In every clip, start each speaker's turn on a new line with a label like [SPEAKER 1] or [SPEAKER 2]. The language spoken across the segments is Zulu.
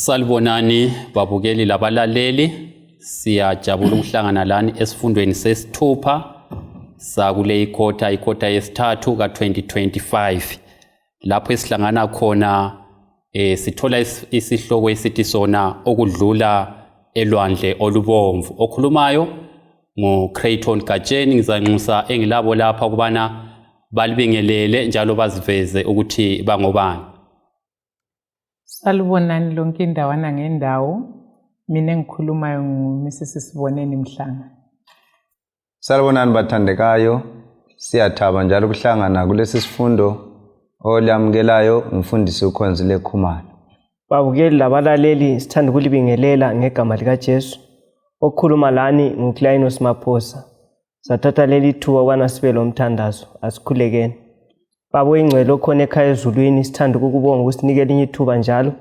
[SPEAKER 1] Salibonani babukeli labalaleli, siyajabula ukuhlangana lani esifundweni sesithupha sakule ikhota yesithathu ka-2025 lapho esihlangana khona sithola isihloko esithi sona okudlula elwandle olubomvu. Okhulumayo nguCrayton Gatsheni, ngizanxusa engilabo lapha kubana balibingelele njalo baziveze ukuthi bangobani.
[SPEAKER 2] Salibonani lonke indawana ngendawo, mina engikhulumayo nguMrs Siboneni Mhlanga.
[SPEAKER 3] Salibonani bathandekayo, siyathaba njalo ukuhlangana kulesi sifundo olamukelayo umfundisi uKhonzile Khumalo.
[SPEAKER 4] Babukeli labalaleli, sithanda ukulibingelela ngegama likaJesu. Okhuluma lani nguClinus Maphosa. Sathatha leli thuba ukubana sibe lo mthandazo, asikhulekeni. Baba ingcwele okhona ekhaya ezulwini, sithanda ukukubonga ukusinikela inye ithuba njalo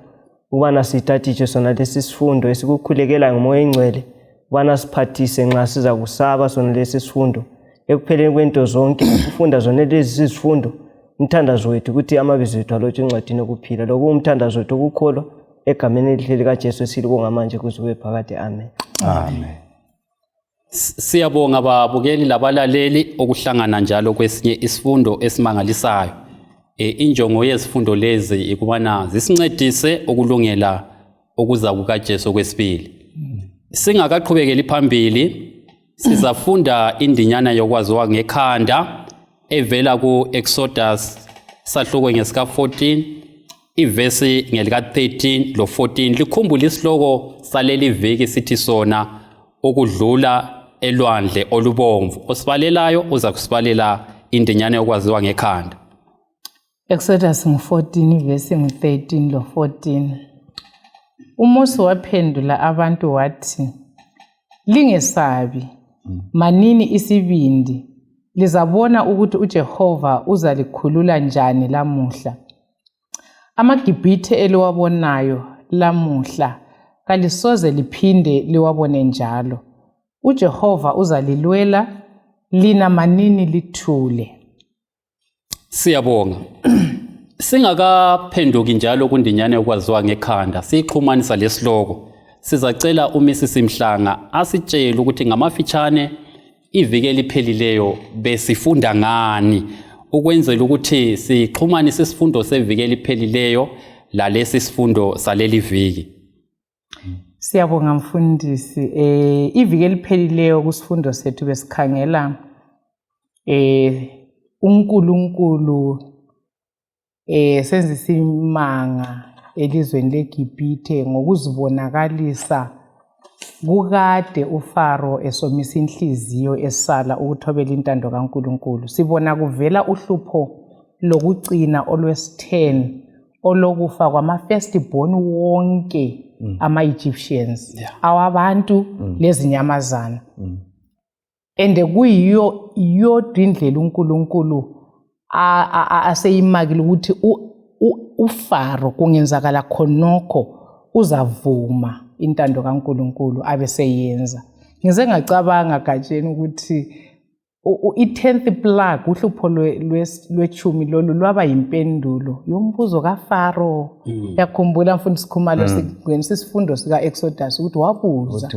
[SPEAKER 4] ukubana sithathishe sona lesi sifundo esikukhulekela ngomoya ingcwele ukubana siphathise nxa siza kusaba sona lesi sifundo. Ekupheleni kwento zonke ukufunda zona lezi sifundo, umthandazo wethu ukuthi amabizo ethu alotshwe encwadini yokuphila. Lokhu umthandazo wethu ukukholwa egameni elihle likaJesu esilibonga manje kuze kube phakade. Amen.
[SPEAKER 3] Amen.
[SPEAKER 1] Siyabonga babukeli labalaleli okuhlangana njalo kwesinye isifundo esimangalisayo. Injongo yezifundo lezi ikubana zisincedise ukulungela okuza kukaJesu kwesibili. Singakaqhubekeli phambili, sizafunda indinyana yokwaziwa ngekhanda evela ku-Exodus sahluko ngesika 14, ivesi ngelika 13 lo 14. Likhumbula isihloko saleli viki sithi sona okudlula elwandle olubomvu. Osibalelayo uza kusibalela indinyana yokwaziwa ngekhanda.
[SPEAKER 2] Exodus 14 verse 13 lo 14. uMose waphendula abantu wathi, lingesabi, manini isibindi, lizabona ukuthi uJehova uzalikhulula njani lamuhla. AmaGibhithe eliwabonayo lamuhla kalisoze liphinde liwabone njalo. uJehova uzalilwela, lina manini lithule.
[SPEAKER 1] Siyabonga. Singakaphenduki njalo kundinyane yokwaziwa ngekhanda, sixhumanisa lesihloko. Sizacela uMrs Mhlanga asitshele ukuthi ngamafitshane iviki eliphelileyo besifunda ngani, ukwenzela ukuthi sixhumanise isifundo seviki eliphelileyo lalesi sifundo saleli viki.
[SPEAKER 2] Siyabonga mfundisi. Iviki eliphelileyo kusifundo sethu besikhangela uNkulunkulu senza isimanga elizweni leGibhithe ngokuzibonakalisa kukade uFaro esomisa inhliziyo esala ukuthobela intando kaNkulunkulu. Sibona kuvela uhlupho lokugcina olwesi-10 olokufa kwama-firstborn wonke ama-Egyptians, awabantu lezinyamazana. And kuyiyo yodwa indlela uNkulunkulu aseyimakile ukuthi uFaro kungenzakala khonokho uzavuma intando kaNkulunkulu abeseyenza. Ngize ngacabanga Gatsheni ukuthi i-10th plague, uhlupho lwechumi lolu lwaba yimpendulo yombuzo kaFaro. Yakhumbula mfundisi Khumalo sifundo sika Exodus ukuthi wabuza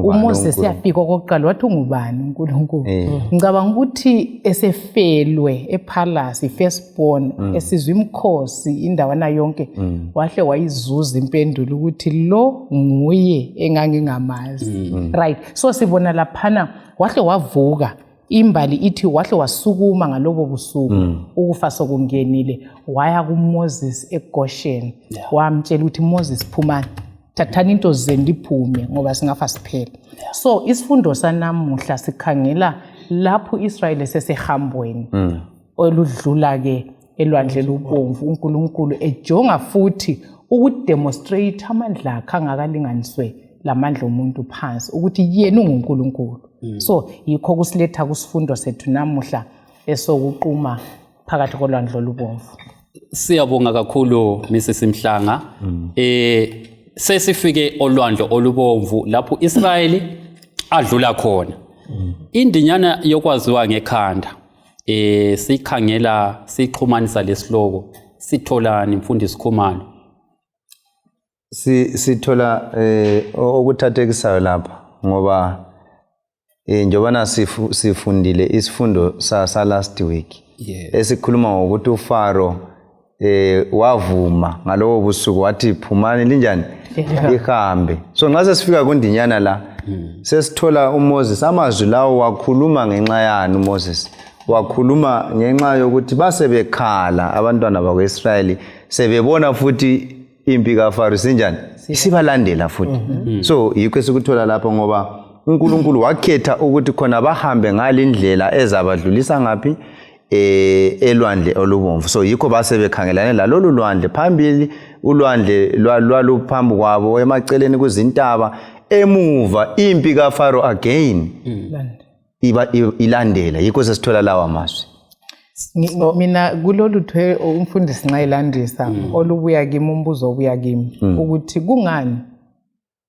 [SPEAKER 2] uMoses yafika okokuqala wathi ungubani uNkulunkulu. Ngicabanga ukuthi esefelwe epalace firstborn esizwe imkhosi indawana yonke wahle wayizuza impendulo ukuthi lo nguye engangingamazi. Right, so sibona laphana wahle wavuka. Imbali ithi wahle wasukuma ngalobo busuku ukufa sokungenile waya kuMoses eGoshen. Wamtshela ukuthi Moses phumani, thathani into zenu liphume ngoba singafa siphela. So isifundo sanamuhla sikhangela lapho uIsrayeli sesehambweni oludlula ke elwandle lubomvu, uNkulunkulu ejonga futhi ukudemonstrate amandla akhe angakalinganiswe lamandla omuntu phansi ukuthi yena unguNkulunkulu. So yikho kusiletha kusifundo sethu namuhla esokuquma phakathi kolwandle olubomvu.
[SPEAKER 1] Siyabonga kakhulu Mrs Mhlanga. Sesifike olwandle olubomvu lapho Israyeli adlula khona. Indinyana yokwaziwa ngekhanda sikhangela sixhumanisa lesihloko sitholani mfundisi Khumalo?
[SPEAKER 3] sithola okuthathekisayo lapha ngoba njobana sifundile isifundo sa last week esikhuluma ngokuthi uFaro wavuma ngalowo busuku wathi phumani linjani ihambe. So nxa sesifika kundinyana la sesithola uMoses amazwi lawo wakhuluma ngenxa yani uMoses wakhuluma ngenxa yokuthi basebekhala abantwana bakwaIsrayeli sebebona futhi impi kaFaro sinjani sibalandela futhi. So yikho esikuthola lapho ngoba uNkulunkulu wakhetha ukuthi khona bahambe ngalindlela ezabadlulisa ngapi elwandle olubomvu. So yikho basebekhangelane lalolu lwandle phambili ulwandle lwaluphambi kwabo emaceleni kuzintaba emuva impi kaFaro again ilandela. Yikho sesithola lawa mazwi.
[SPEAKER 2] Mina kulolu thwe umfundisi nxa elandisa olubuya kimi umbuzo obuya kimi ukuthi kungani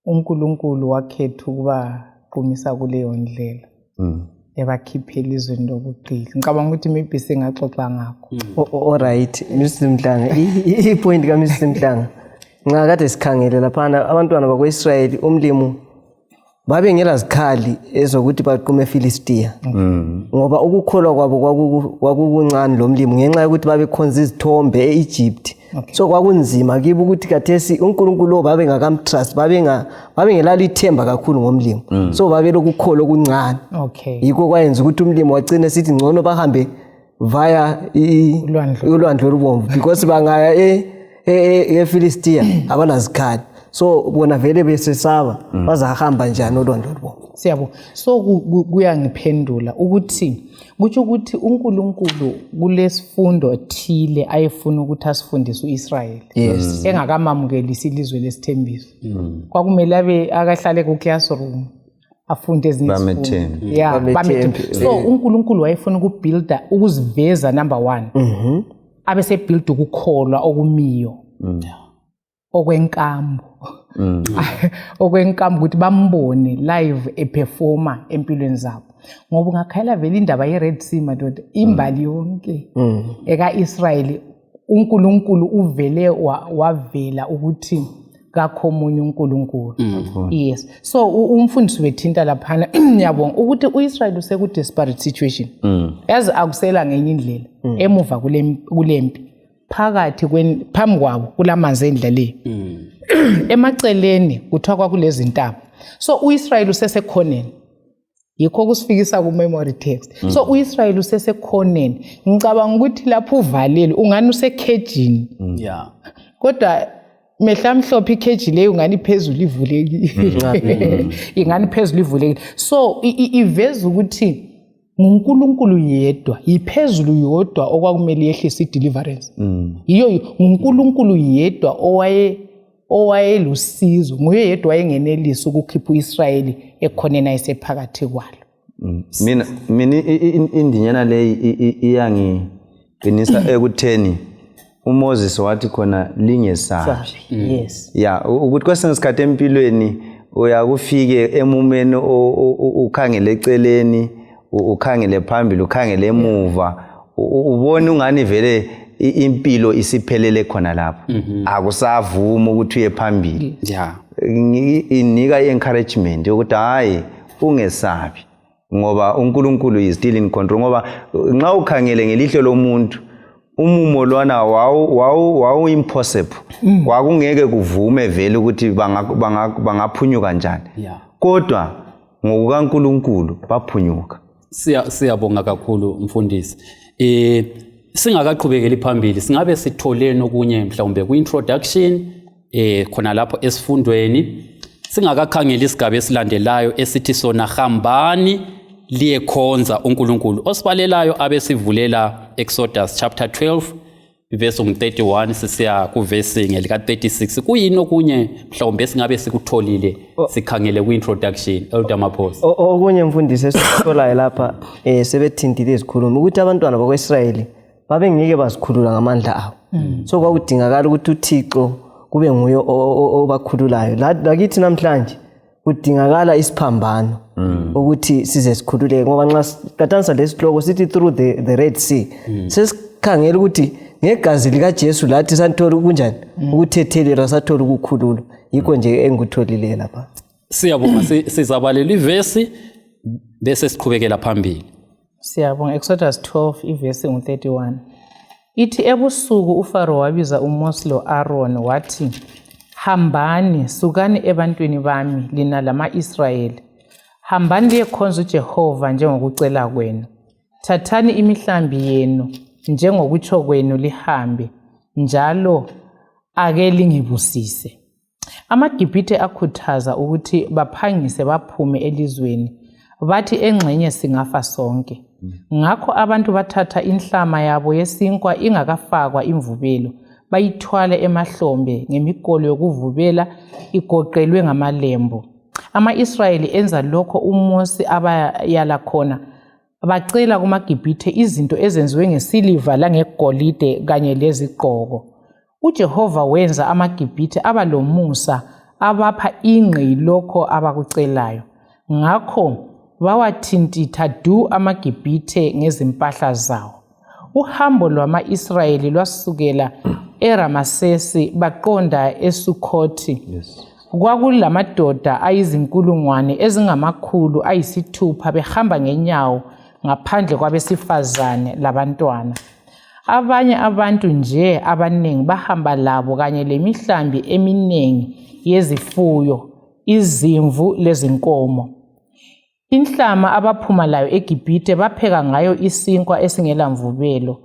[SPEAKER 2] uNkulunkulu wakhetha ukuba qumisa kuleyo ndlela ebakhiphela izweni lokuqila. Ngicabanga ukuthi maybe singaxoxa ngakho.
[SPEAKER 4] Alright, Mr. Mhlanga, i-point ka Mr. Mhlanga. Ngakade sikhangele lapha abantwana bakwaIsrayeli umlimo babe ngela zikhali ezokuthi baqume eFilistia. Ngoba ukukholwa kwabo kwakukuncane lo mlimo ngenxa yokuthi babekhonza izithombe eEgypt. So kwakunzima kibo ukuthi kathesi uNkulunkulu babe ngakamtrust babengelala ithemba kakhulu ngomlimo. So babe lokukholwa okuncane. Yikho kwayenza ukuthi umlimo wagcina sithi ngcono bahambe via ulwandle olubomvu because bangaya eFilistia abanazikhali. So bona vele besesaba bazahamba njani olwandle olubomvu.
[SPEAKER 2] Siyabo. So kuyangiphendula ukuthi kuthi ukuthi uNkulunkulu kulesifundo thile ayefuna ukuthi asifundise uIsrael. Engakamamukelisi ilizwe lesithembiso. Kwakumele abe akahlale kuClassroom afunde ezinye izifundo. Bamethe. So uNkulunkulu wayefuna ukubuilda ukuziveza number 1. Abese build ukukholwa okumiyo. Okwenkambo. Okwenkambo ukuthi bambone live eperforma empilweni zabo. Ngoba ngakhala vele indaba yeRed Sea madoda imbali yonke eka-Israyeli uNkulunkulu uvele wavela ukuthi kakho omunye uNkulunkulu. Yes. So umfundisi wethinta laphana ngiyabonga ukuthi uIsrael useku-desperate situation. Yazi akusela ngenye indlela emuva kulempi phakathi phambi kwabo kulamanzi endleleni. Emaceleni kuthiwa kwakulezi ntaba. So uIsrael usesekhoneni. Yikho kusifikisa ku-memory text. So uIsrael usesekhoneni. Ngicabanga ukuthi lapho uvalele ungani usekhejini. Kodwa mehla mhlophe ikheji leyo ungani phezulu ivulekile. Ingani phezulu ivulekile. So iveza ukuthi uNkulunkulu yedwa iphezulu yodwa okwakumele yehlisa ideliverance. Yiyo uNkulunkulu yedwa owayelusizo nguye yedwa wayengenelisa ukukhipha uIsrayeli ekhoneni ayisephakathi kwalo.
[SPEAKER 3] Mina indinyana le iyangiqinisa ekutheni uMoses wathi khona lingesabi. Ukuthi kwesinye isikhathi empilweni uyakufike emumeni ukhangele eceleni ukhangele phambili ukhangele emuva ubone ungani vele impilo isiphelele khona lapho akusavuma ukuthi uye phambili. Inika i-encouragement yokuthi hayi ungesabi ngoba uNkulunkulu is still in control. Ngoba nxa ukhangele ngelihlo lomuntu umumo lwana wawu impossible. Kwakungeke kuvume vele ukuthi bangaphunyuka kanjani. Kodwa ngokukaNkulunkulu baphunyuka.
[SPEAKER 1] Siyabonga kakhulu mfundisi. Singakaqhubekeli phambili singabe sitholeni okunye mhlawumbe ku-introduction khona lapho esifundweni singakakhangela isigaba esilandelayo esithi sona hambani liyekhonza uNkulunkulu osibalelayo abesivulela Exodus chapter 12 verse 31 sisiya kuverse ngelika 36. Kuyini okunye mhlawumbe singabe sikutholile sikhangele ku-introduction Elder Maphosa?
[SPEAKER 4] Okunye mfundisi esitholayo lapha sebethintile izikhulumi ukuthi abantwana bakwaIsrayeli babengeke bazikhulula ngamandla abo. So kwakudingakala ukuthi uThixo kube nguye obakhululayo. Lakithi namhlanje kudingakala isiphambano ukuthi size sikhululeke ngoba nxa siqhathanisa lesihloko sithi through the Red Sea sesikhangela ukuthi ngegazi likaJesu lathi santhola kunjani ukuthethelelwa sathola ukukhululwa. yikho nje engikutholile lapha.
[SPEAKER 1] Siyabonga sizabalela ivesi bese siqhubekela phambili.
[SPEAKER 2] Siyabonga. Exodus 12 ivesi ngu-31 ithi ebusuku uFaro wabiza uMose lo-Aaron wathi, hambani sukani ebantwini bami lina lama-Israyeli, hambani liyekhonza uJehova njengokucela kwenu, thathani imihlambi yenu njengokutsho kwenu lihambe, njalo ake lingibusise. AmaGibhithe akhuthaza ukuthi baphangise baphume elizweni, bathi engxenye singafa sonke. Ngakho abantu bathatha inhlama yabo yesinkwa ingakafakwa imvubelo, bayithwale emahlombe ngemikolo yokuvubela igoqelwe ngamalembu. Ama-Israyeli enza lokho uMose abayala khona, bacela kumaGibhithe izinto ezenziwe ngesiliva langegolide kanye lezigqoko. uJehova wenza amaGibhithe aba lomusa, abapha ingqi lokho abakucelayo. Ngakho bawathintitha du amaGibhithe ngezimpahla zawo. Uhambo lwama-Israyeli lwasukela eRamasesi baqonda eSukhothi. Kwakulamadoda ayizinkulungwane ezingamakhulu ayisithupha behamba ngenyawo ngaphandle kwabesifazane labantwana. Abanye abantu nje abaningi bahamba labo kanye lemihlambi eminingi yezifuyo, izimvu lezinkomo. Inhlama abaphuma layo eGibhithe bapheka ngayo isinkwa esingela mvubelo.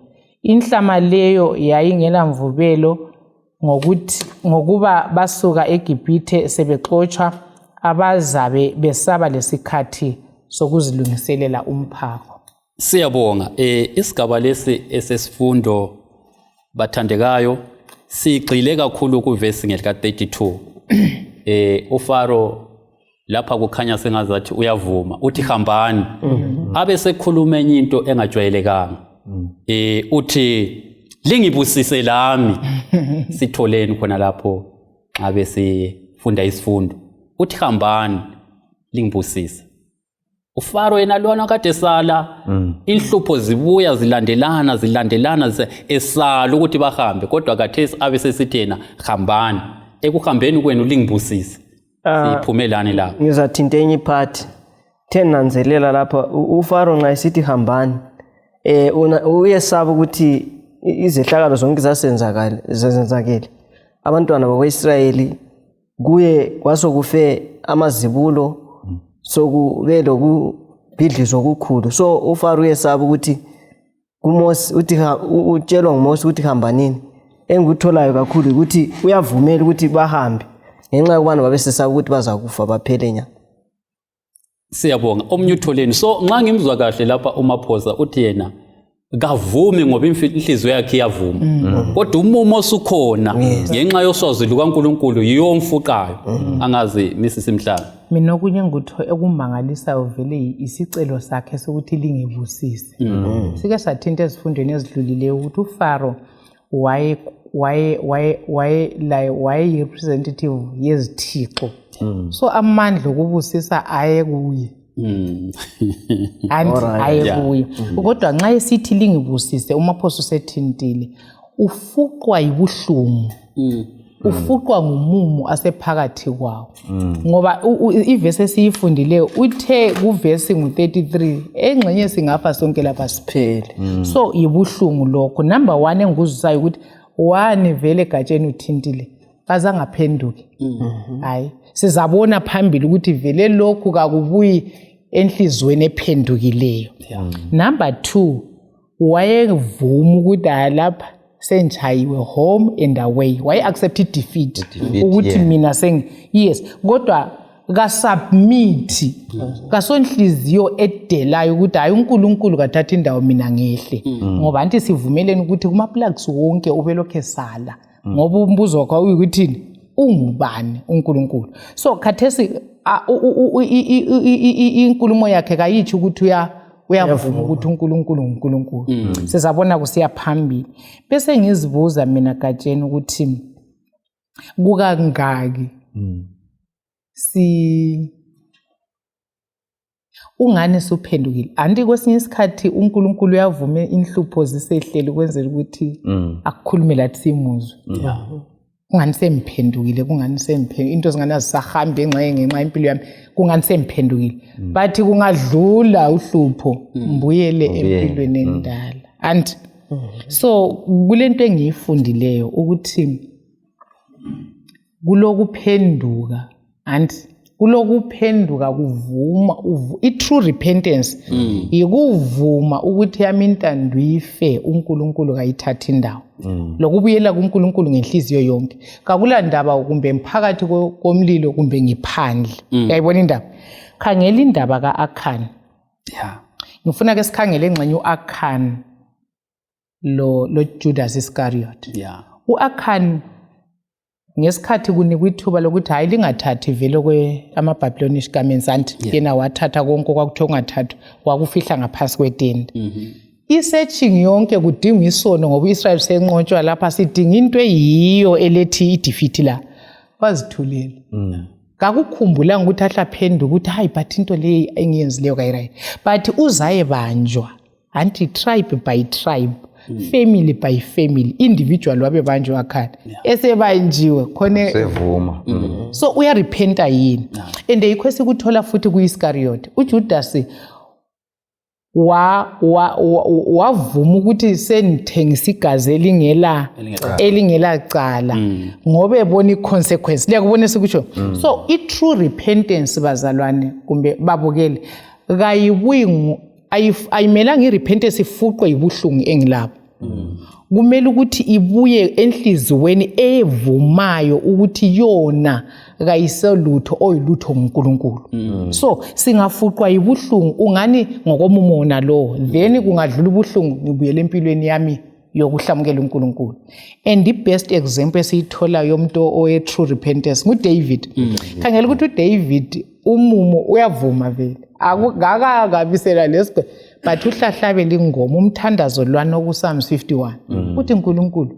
[SPEAKER 2] Inhlama leyo yayingela mvubelo ngokuba basuka eGibhithe sebexotshwa, abazabe besaba lesikhathi sokuzilungiselela umphako.
[SPEAKER 1] Siyabonga. Isigaba lesi esesifundo bathandekayo sigxile kakhulu kuvesi ngelika 32. uFaro lapha kukhanya sengazathi uyavuma, uthi hambani. Abe sekhuluma enye into engajwayelekanga. Uthi lingibusise lami. Sitholeni khona lapho abe sifunda isifundo. Uthi hambani lingibusise. uFaro yena lona kade sala, inhlupho zibuya zilandelana esala ukuthi bahambe, kodwa khathesi abe sesithena hambani. Ekuhambeni kwenu lingibusise. Siphumelane la.
[SPEAKER 4] Ngizathinta enye iphathi. Nanzelela lapha uFaro nxa esithi hambani, uyesaba ukuthi izehlakalo zonke zasenzakele. Abantwana bakwaIsrayeli kuye kwasokufe amazibulo, sokube lokubhidlizwa okukhulu. So uFaro uyesaba ukuthi kuMose uthi utshelwa nguMose ukuthi hambanini. Engikutholayo kakhulu ukuthi uyavumela ukuthi bahambe ngenxa yokubana babesesaba ukuthi bazakufa baphele nya.
[SPEAKER 1] Siyabonga. Omnye utholeni. So nxa ngimzwa kahle lapha uMaphosa uthi yena kavumi ngoba inhliziyo yakhe iyavuma. Kodwa umumo osukhona ngenxa yoswazi lukaNkulunkulu yiyo omfuqayo. Angazi Mrs. Mhlanga.
[SPEAKER 2] Mina okunye ekumangalisayo vele isicelo sakhe sokuthi lingibusise. Sike sathinta ezifundweni ezidlulileyo ukuthi uFaro waye representative yezithixo. So amandla okubusisa aye kuye. Aye kuye. Kodwa nxa esithi lingibusise, uMaphosa usethintile, ufuqwa yibuhlungu. Ufuqwa ngumumo asephakathi kwawo. Ngoba ivesi esiyifundileyo uthe kuvesi ngu-33 engxenye singafa sonke lapha siphele. So yibuhlungu lokho. Number 1 engikuzisayo ukuthi wani vele egatsheni uthintile kazangaphenduke. Hayi, sizabona phambili ukuthi vele lokhu kakubuyi enhlizweni ephendukileyo. Number 2, wayevuma ukuthi lapha senjayiwe home and away. Why accept defeat? Ukuthi mina yes, kodwa kasubmit. Kasonhliziyo edelayo ukuthi hayi uNkulunkulu kathatha indawo mina ngehle. Ngoba anti sivumelene ukuthi kuma plugs wonke ubelokhe sala. Ngoba umbuzo wakho uyikuthini? Ungubani uNkulunkulu? So khathesi inkulumo yakhe kayithi ukuthi uyavuma ukuthi uNkulunkulu nguNkulunkulu. Sizabona kusiya phambili. Bese ngizibuza mina gatsheni ukuthi kukangaki ungane suphendukile. Anti kwesinye isikhathi uNkulunkulu uyavuma inhlupho zisehlele kwenzela ukuthi akukhulume lathi simuzwe. kungani semphendukile into zingana zisahambi ngenxa impilo yami kungani semphendukile bathi kungadlula uhlupho mbuyele empilweni endala and so kulento engiyifundileyo ukuthi kulokuphenduka and kulokuphenduka kuvuma i-true repentance ikuvuma ukuthi yami intando ife uNkulunkulu kayithatha indawo lokubuyela kuNkulunkulu ngenhliziyo yonke kakulandaba kumbe emphakathi komlilo kumbe ngiphandle uyayibona indaba khangela indaba kaAkhan ngifuna ke sikhangele engxenye uAkhan lo Judas Iscariot uAkhan ngesikhathi kunikwa ithuba lokuthi hayi lingathathi vele ama-Babylonish garments anti yena wathatha konke kwakuthiwa ungathathwa wakufihla ngaphansi kwetende i-searching yonke kudinga isono ngoba u-Israel senqotshwa lapha sidinga into eyiyo elethi i-defeat la wazithulela kakukhumbulanga ukuthi ahlaphenduka ukuthi hayi but into leyi engiyenzileyo kayirayi but uzayebanjwa anti-tribe by tribe family by family individual wabebanjwa wakhona esebanjiwe khona
[SPEAKER 3] sevuma
[SPEAKER 2] so uyarepenta yini and yikho esikuthola futhi ku-Iscariot uJudas wavuma ukuthi senithengisa igazi elingela cala ngoba ebona i-consequence liyakubona esikutsho so i-true repentance bazalwane kumbe babukele kayibuyi ayimelanga i-repentance ifuqwe yibuhlungu engilapho kumele ukuthi ibuye enhliziyweni evumayo ukuthi yona kayiselutho oyilutho nguNkulunkulu so singafuqwa yibuhlungu ungani ngokomumo nalo then kungadlula ubuhlungu ngibuyele empilweni yami yokuhlamukela uNkulunkulu and the best example esiyithola yomuntu oye true repentance nguDavid khangela ukuthi uDavid umumo uyavuma vele akakabisela lesikho but uhlahlabela ingoma umthandazo lwana okuPsalms 51 uthi uNkulunkulu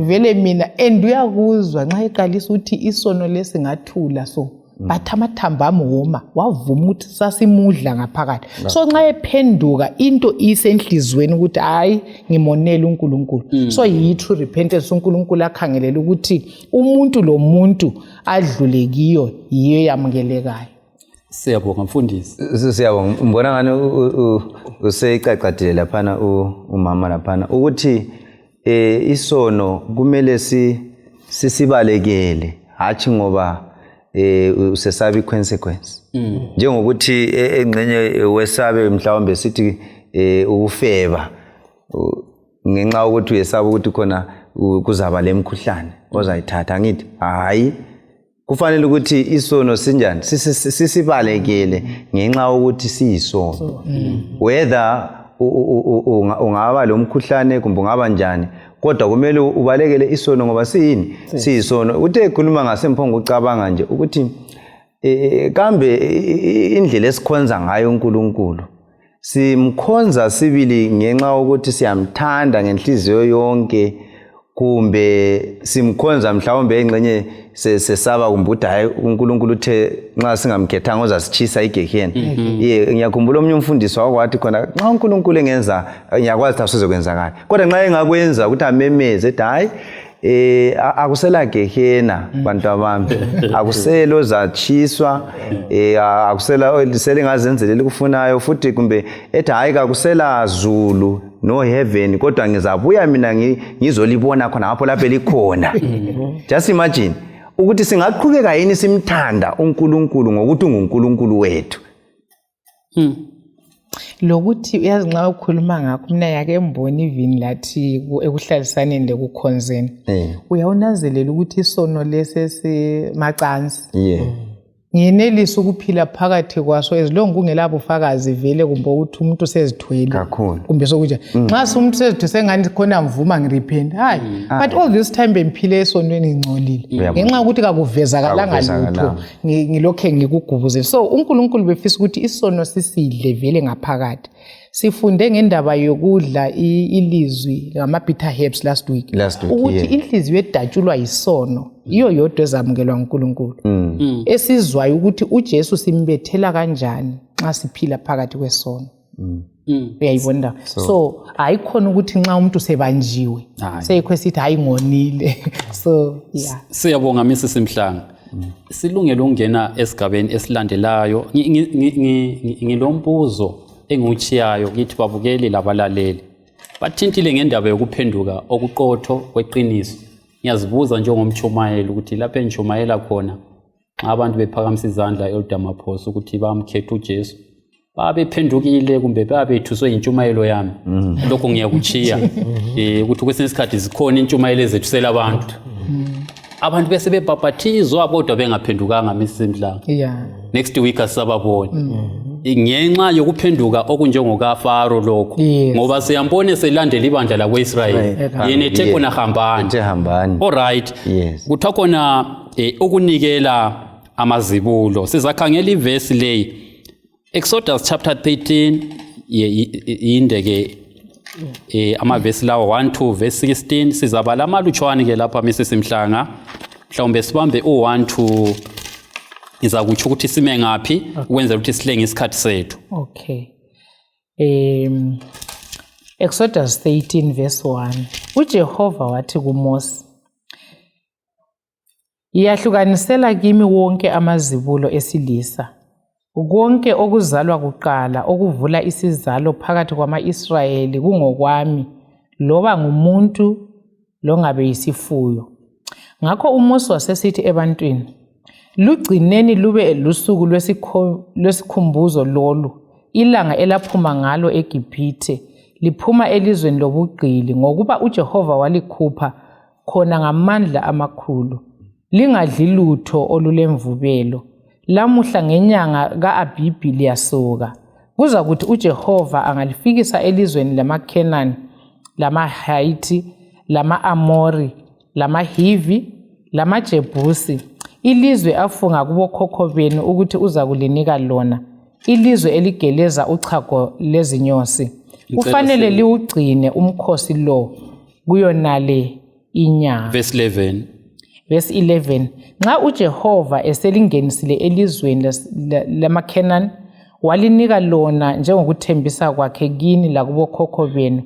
[SPEAKER 2] vele mina and uyakuzwa nxa eqalisa uthi isono lesingathula so but amathambo amhoma wavuma ukuthi sasimudla ngaphakathi so nxa ephenduka into isenhlizweni ukuthi hayi ngimonela uNkulunkulu so yi-true repentance uNkulunkulu akhangelela ukuthi umuntu lo muntu adlule kiyo yiyo yamukelekayo.
[SPEAKER 1] Siyabonga mfundisi.
[SPEAKER 3] Siyabonga mbona ngani useyicacadile laphana umama laphana ukuthi isono kumele sisibalekele hathi ngoba usesabi consequence njengokuthi engcenye wesabe mhlawumbe sithi ukufeba ngenxa ukuthi uyesaba ukuthi khona kuzaba lemkhuhlane ozayithatha ngithi hayi kufanele ukuthi isono sinjani sisibalekele ngenxa ukuthi siyisono whether ungaba lomkhuhlane kumbe ungaba njani kodwa kumele ubalekele isono ngoba siyini siyisono uthe ekhuluma ngasemphongo ucabanga nje ukuthi kambe indlela esikhonza ngayo uNkulunkulu simkhonza sibili ngenxa ukuthi siyamthanda ngenhliziyo yonke kumbe simkhonza mhlawumbe engcenye sesaba kumbe ukuthi hayi uNkulunkulu uthe nxa singamkhethanga uzasichisa igehena ngiyakhumbula omnye umfundisi wakwathi khona nxa uNkulunkulu engenza ngiyakwazi ukuthi sizokwenzakala kodwa nxa engakwenza ukuthi amemeze ethi hayi akusela gehena bantu abami akuselo zachiswa akusela lisele ngazenzelela ukufunayo futhi kumbe ethi hayi akusela zulu no heaven kodwa ngizabuya mina ngizolibona khona lapho lapho likhona just imagine ukuthi singaqhubeka yini simthanda uNkulunkulu ngokuthi unguNkulunkulu wethu
[SPEAKER 2] lokuthi uyazi nxa ukhuluma ngakho mina yake mbona even lathi ekuhlalisaneni lekukhonzeni uyawunazelela ukuthi isono lesesimacansi ngiyenelisa ukuphila phakathi kwaso ezilongo kungelabo ufakazi vele kumbe ukuthi umuntu sezithwele kumbe sokuthi nxa umuntu sezithwele sengani khona mvuma ngirepent hayi but all this time bemphile esonweni ngingcolile ngenxa ukuthi kakuvezakalanga lutho ngilokhe ngikugubuze so uNkulunkulu befisa ukuthi isono sisidle vele ngaphakathi sifunde ngendaba yokudla ilizwi ngama-bitter herbs last week ukuthi inhliziyo edatshulwa yisono iyo yodwa ezamukelwa uNkulunkulu esizwayo ukuthi uJesu simbethela kanjani nxa siphila phakathi kwesono uyayibona so ayikhona ukuthi nxa umuntu sebanjiwe seyikho esithi hayi ngonile so yeah
[SPEAKER 1] siyabonga Mrs Mhlanga silungele ukungena esigabeni esilandelayo ngilombuzo engiuchiyayo kithi babukeli labalaleli bathintile ngendaba yokuphenduka okuqotho kweqiniso ngiyazibuza njengomchumayeli ukuthi lapha enchumayela khona abantu bephakamisa izandla Elder Maphosa ukuthi bamkhetha uJesu babephendukile kumbe babethuswe intshumayelo yami lokho ngiyakuchiya ukuthi kwesinye isikhathi zikhona intshumayelo ezethu abantu abantu bese bebhaphathizwa kodwa bengaphendukanga Mrs Mhlanga
[SPEAKER 2] yeah
[SPEAKER 1] next week asababona ngenxa yokuphenduka okunjengokaFaro lokho ngoba siyambone selandela ibandla lakwaIsrayeli yena ethe khona hambani all right kuthiwa khona ukunikela amazibulo sizakhangela ivesi leyi Exodus chapter 13 yindeke amavesi lawo 1 to verse 16 sizabala amalutshwane ke lapha Mrs Mhlanga mhlawumbe sibambe u1 to izakutsho ukuthi sime ngapi ukwenzela ukuthi sihlenge isikhathi sethu
[SPEAKER 2] okay Exodus 13 verse 1 uJehova wathi kuMose iyahlukanisela kimi wonke amazibulo esilisa konke okuzalwa kuqala okuvula isizalo phakathi kwama-Israyeli kungokwami loba ngumuntu longabe yisifuyo ngakho uMose wasesithi ebantwini lugcineni lube lusuku lwesikhumbuzo lolu ilanga elaphuma ngalo eGibhithe liphuma elizweni lobugqili ngokuba uJehova walikhupha khona ngamandla amakhulu lingadli lutho olulemvubelo lamuhla ngenyanga kaAbhibhi liyasoka kuza kuthi uJehova angalifikisa elizweni lamaKhenani lamaHayithi lama-Amori lamaHivi lamaJebusi ilizwe afunga kubokhokho benu ukuthi uza kulinika lona ilizwe eligeleza uchago lezinyosi kufanele liwugcine umkhosi lo kuyonale inyanga
[SPEAKER 1] verse 11
[SPEAKER 2] verse 11 nxa uJehova eselingenisile elizweni lamaKhenani walinika lona njengokuthembisa kwakhe kini lakubokhokho benu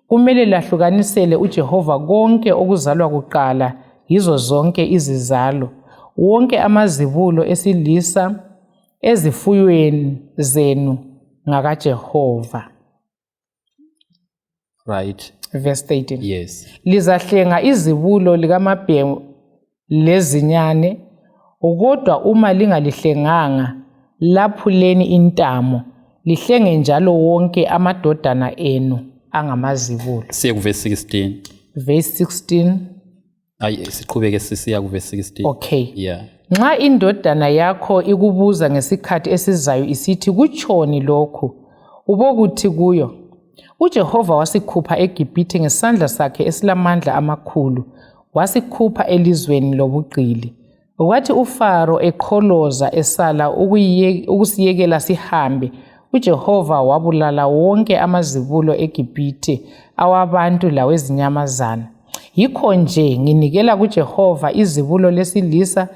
[SPEAKER 2] kumele lahlukanisele uJehova konke okuzalwa kuqala yizo zonke izizalo wonke amazibulo esilisa ezifuyweni zenu ngakaJehova
[SPEAKER 1] right
[SPEAKER 2] verse 13
[SPEAKER 1] yes
[SPEAKER 2] lizahlenga izibulo likamabhemu lezinyane kodwa uma lingalihlenganga laphuleni intamo lihlenge njalo wonke amadodana enu angamazibulo
[SPEAKER 1] siya ku verse 16
[SPEAKER 2] verse 16
[SPEAKER 1] siqhubeke sisiya ku verse 16
[SPEAKER 2] okay
[SPEAKER 1] yeah
[SPEAKER 2] nxa indodana yakho ikubuza ngesikhathi esizayo isithi kutshoni lokhu ubokuthi kuyo uJehova wasikhupha eGibhithe ngesandla sakhe esilamandla amakhulu wasikhupha elizweni lobugqili kwathi uFaro eqholoza esala ukusiyekela sihambe uJehova wabulala wonke amazibulo eGibhithe awabantu lawezinyamazana yikho nje nginikela kuJehova izibulo lesilisa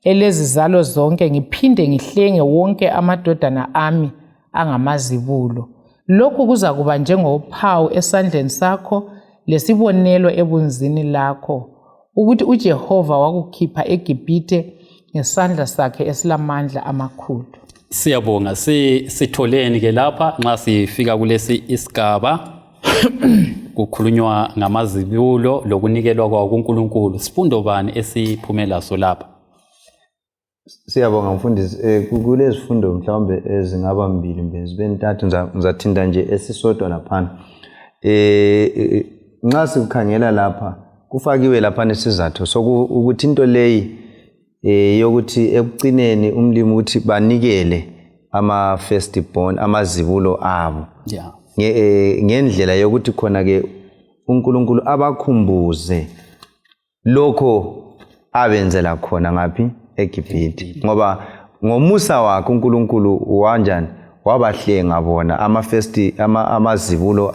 [SPEAKER 2] elezizalo zonke ngiphinde ngihlenge wonke amadodana ami angamazibulo lokhu kuza kuba njengophawu esandleni sakho lesibonelo ebunzini lakho ukuthi uJehova wakukhipha eGibhithe ngesandla sakhe esilamandla amakhulu
[SPEAKER 1] siyabonga sitholeni ke lapha nxa sifika kulesi isigaba kukhulunywa ngamazibulo lokunikelwa kwawo kuNkulunkulu sifundo bani esiphumela so lapha
[SPEAKER 3] siyabonga mfundisi kulezi zifundo mhlawumbe ezingaba mbili mbe zibe ntathu ngizathinta nje esisodwa laphana nxa sikukhangela lapha kufakiwe lapha nesizathu sokuthi into leyi yokuthi ekugcineni umlimi ukuthi banikele ama firstborn amazibulo abo
[SPEAKER 1] yeah
[SPEAKER 3] ngendlela yokuthi khona ke uNkulunkulu abakhumbuze lokho abenzela khona ngapi eGibhithe ngoba ngomusa wakhe uNkulunkulu wanjani wabahlenga bona amazibulo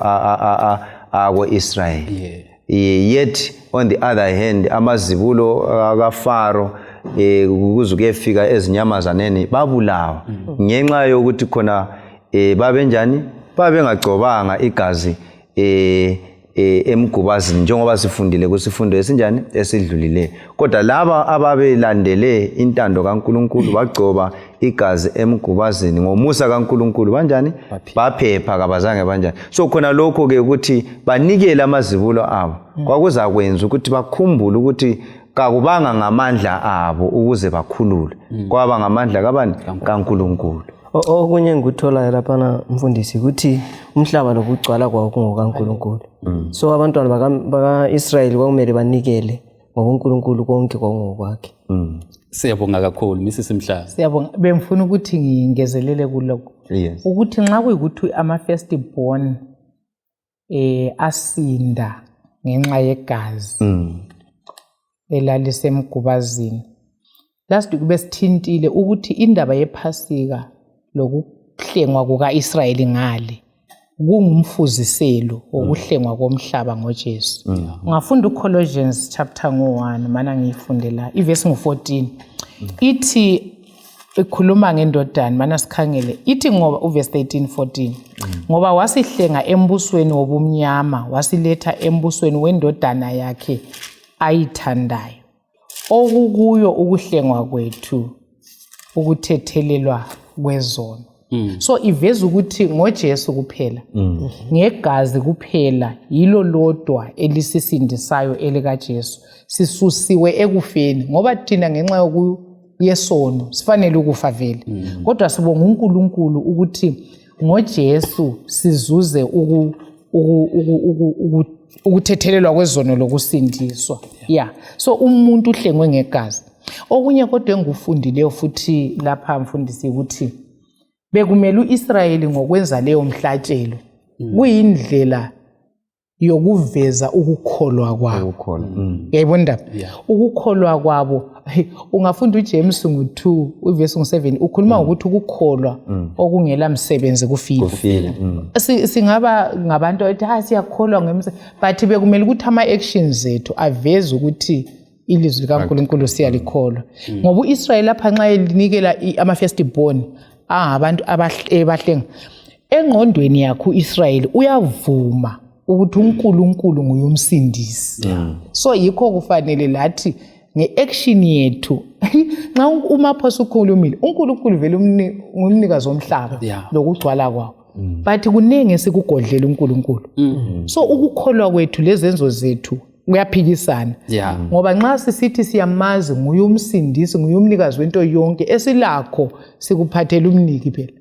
[SPEAKER 3] ako-Israyeli yet on the other hand amazibulo akaFaro kuze kuyefika ezinyamazaneni babulawa ngenxa yokuthi khona babenjani babengagcobanga igazi emgubazini njengoba sifundile kusifundo esinjani esidlulileyo. Kodwa laba ababelandele intando kaNkuluNkulu bagcoba igazi emgubazini ngomusa kaNkuluNkulu banjani baphepha kabazange banjani. So khona lokho ke ukuthi banikele amazibulo abo kwakuza kwenza ukuthi bakhumbule ukuthi kakubanga ngamandla abo ukuze bakhulule kwaba ngamandla kabani kaNkuluNkulu.
[SPEAKER 4] Okunye ngikuthola lapha mfundisi ukuthi umhlaba lokugcwala kwawo kungokaNkuluNkulu. So abantwana baka-Israyeli kwakumele banikele ngokuNkuluNkulu konke kwakungokwakhe.
[SPEAKER 1] Siyabonga kakhulu Mrs Mhlanga.
[SPEAKER 2] Siyabonga, bengifuna ukuthi ngingezelele kuloko.
[SPEAKER 3] Yes.
[SPEAKER 2] Ukuthi nxa kuyikuthi ama-first born asinda ngenxa yegazi elalisemgubazini. Last week besithintile ukuthi indaba yephasika lokuhlengwa kuka-Israyeli ngale kungumfuziselo wokuhlengwa komhlaba ngoJesu. Ungafunda uColossians chapter 1 mana ngiyifundela ivesi ngu-14 ithi ikhuluma ngendodana mana sikhangele ithi ngoba uvesi 13:14 ngoba wasihlenga embusweni wobumnyama wasiletha embusweni wendodana yakhe ayithandayo okukuyo ukuhlengwa kwethu ukuthethelelwa kwezono. So iveza ukuthi ngoJesu kuphela ngegazi kuphela yilo lodwa elisisindisayo elikaJesu sisusiwe ekufeni ngoba thina ngenxa yesono sifanele ukufa vele kodwa sibonga uNkulunkulu ukuthi ngoJesu sizuze ukuthethelelwa kwezono lokusindiswa. So umuntu uhlengwe ngegazi. Okunye kodwa engufundileyo futhi lapha mfundisi ukuthi bekumele uIsrayeli ngokwenza leyo mhlatshelo kuyindlela yokuveza ukukholwa kwabo. Yayibona ukukholwa kwabo ungafunda uJames 2 uvesi 7 ukhuluma ukuthi ukukholwa okungela msebenzi kufile. Singaba ngabantu athi siyakholwa ngemsebenzi but bekumele ukuthi ama actions ethu aveze ukuthi ilizwi likaNkuluNkulu siyalikholwa. Ngoba uIsrayeli lapha nxa elinikela ama-first born abantu abahlenga engqondweni yakho uIsrayeli uyavuma ukuthi uNkulunkulu nguye umsindisi. So yikho kufanele lathi ngeaction yethu nxa umaphosi ukhulumile uNkulunkulu vele umnikazi womhlaba lokugcwala kwawo but kunenge esikugodlela uNkulunkulu. So ukukholwa kwethu lezenzo zethu kuyaphikisana ngoba nxa sisithi siyamazi nguye umsindisi nguye umnikazi wento yonke esilakho sikuphathela umniki phela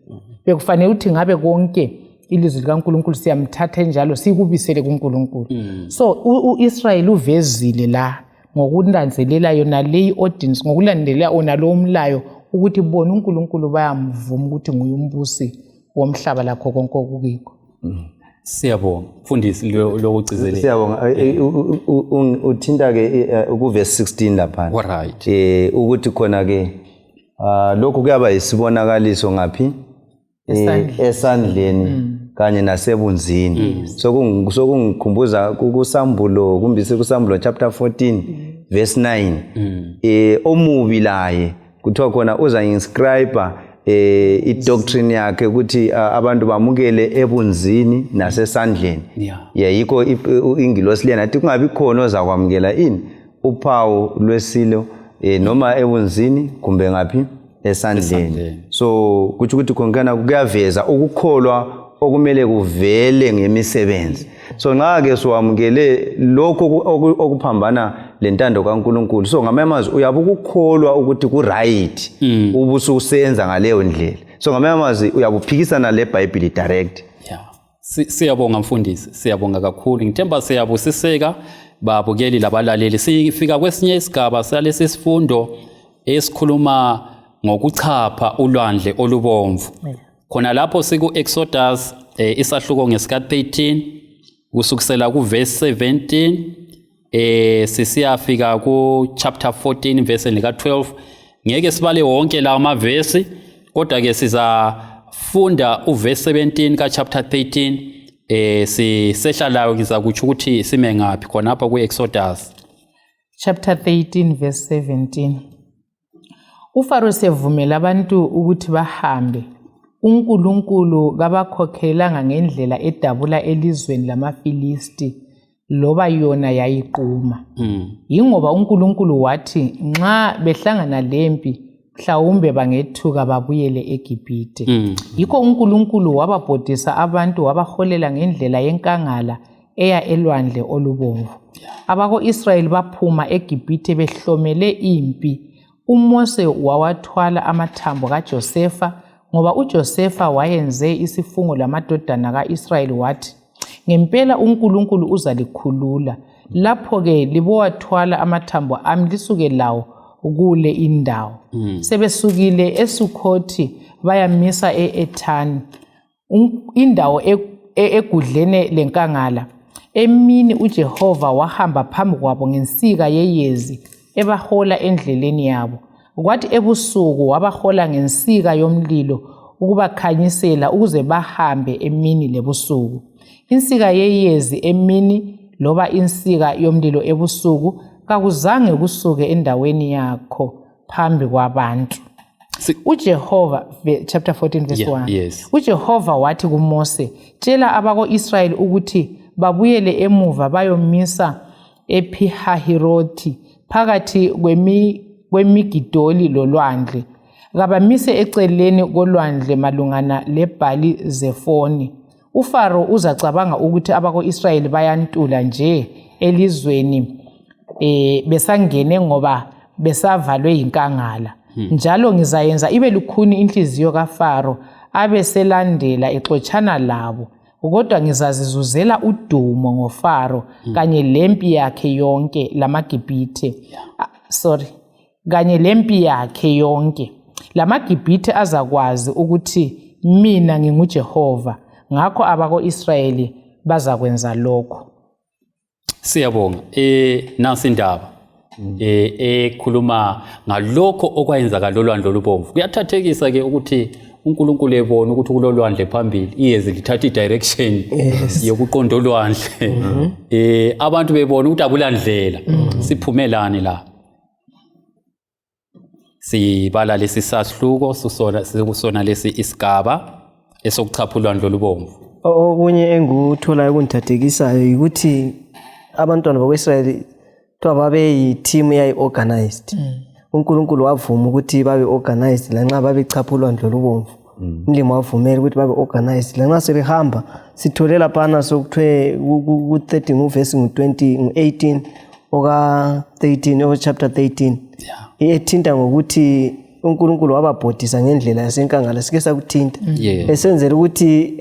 [SPEAKER 2] bekufanele ukuthi ngabe konke ilizwi likaNkulunkulu siyamthatha njalo sikubisele kuNkulunkulu. So uIsrayeli uvezile la ngokunanzelela yona leyi ordinance ngokulandelela ona lo umlayo ukuthi bona uNkulunkulu bayamvuma ukuthi nguye umbusi womhlaba lakho konke okukho.
[SPEAKER 1] Siyabonga mfundisi lokugcizelela.
[SPEAKER 3] Siyabonga uthinta ke kuverse 16 lapha.
[SPEAKER 1] Alright.
[SPEAKER 3] Ukuthi khona ke lokho kuyaba isibonakaliso ngapi esandleni kanye nasebunzini. Sokungikhumbuza kuSambulo kumbisi kuSambulo chapter 14 verse 9 omubi laye kuthiwa khona uza inscribe idoctrine yakhe ukuthi abantu bamukele ebunzini nasesandleni. Yikho ingilosi lena athi kungabi khona ozakwamukela ini uphawu lwesilo noma ebunzini kumbe ngaphi esandleni. So kuthi ukuthi konkana kuyaveza ukukholwa okumele kuvele ngemisebenzi. So nxa ke siwamukele lokho okuphambana lentando kaNkuluNkulu so ngamamazi uyabukukholwa ukuthi ku right ubususenza ngaleyo ndlela. So ngamamazi uyabuphikisana leBhayibheli direct.
[SPEAKER 1] Siyabonga mfundisi, siyabonga kakhulu. Ngithemba siyabusiseka babukeli labalaleli. Sifika kwesinye isigaba salesi sifundo esikhuluma ngokuchapha ulwandle olubomvu. Khona lapho siku Exodus isahluko ngesika 13 kusukisela ku verse 17 sisiyafika ku chapter 14 verse lika 12. Ngeke sibale wonke la amavesi kodwa ke sizafunda uverse 17 ka chapter 13 sisehlalayo ngizakuthi ukuthi sime ngapi khona lapha ku Exodus
[SPEAKER 2] chapter 13 verse 17. uFaro sevumela abantu ukuthi bahambe uNkulunkulu kabakhokhelanga ngendlela edabula elizweni lamaFilisti loba yona yayiquma. Yingoba uNkulunkulu wathi nxa behlangana lempi mhlawumbe bangethuka babuyele eGibhite. Yikho uNkulunkulu wababhodisa abantu wabaholela ngendlela yenkangala eya elwandle olubomvu. Abako-Israyeli baphuma eGibhite behlomele impi. uMose wawathwala amathambo kaJosefa ngoba uJosefa wayenze isifungo lamadodana ka-Israyeli wathi, ngempela uNkulunkulu uzalikhulula. Lapho-ke libowathwala amathambo ami lisuke lawo kule indawo. Sebesukile eSukhothi bayamisa e-Ethani, indawo egudlene lenkangala. Emini uJehova wahamba phambi kwabo ngensika yeyezi ebahola endleleni yabo. Kwathi ebusuku wabahola ngensika yomlilo ukubakhanyisela ukuze bahambe emini lebusuku. Insika yeyezi emini loba insika yomlilo ebusuku kakuzange kusuke endaweni yakho phambi kwabantu. uJehova, chapter 14 verse 1.
[SPEAKER 1] Yes.
[SPEAKER 2] uJehova wathi kuMose, tshela abako-Israyeli ukuthi babuyele emuva bayomisa ePihahirothi phakathi kwemigidoli lolwandle. Kabamise eceleni kolwandle malungana leBhali Zefoni. uFaro uzacabanga ukuthi abako-Israyeli bayantula nje elizweni besangene ngoba besavalwe yinkangala. Njalo ngizayenza ibe lukhuni inhliziyo kaFaro abeselandela exotshana labo. Kodwa ngizazizuzela udumo ngoFaro kanye lempi yakhe yonke lamaGibhithe. Kanye lempi yakhe yonke. LamaGibhithe azakwazi ukuthi mina nginguJehova. Ngakho abako-Israyeli bazakwenza lokho.
[SPEAKER 1] Siyabonga. Nasi indaba ekhuluma ngalokho okwayenzakala olwandle olubomvu. Kuyathathekisa ke ukuthi uNkulunkulu ebona ukuthi kulolwandle phambili iyezi lithatha idirection yokuqonda olwandle. Abantu bebona ukuthi akulandlela. Siphumelane la. Sibala lesi sahluko kusona lesi isigaba esokuchapha ulwandle olubomvu.
[SPEAKER 4] Okunye enguthola ukundithathekisayo ukuthi abantwana bakwa-Israyeli babe yi-team yayi-organized. uNkulunkulu wavuma ukuthi babe organized lanxa babechapha ulwandle olubomvu. Umlimi wavumela ukuthi babe organized lanxa sebehamba. Sithole laphana sokuthiwe ku-13 verse 18 oka-13 chapter 13. Ethinta ngokuthi uNkulunkulu wababhodisa ngendlela yasenkangala sike sakuthinta. Esenzela ukuthi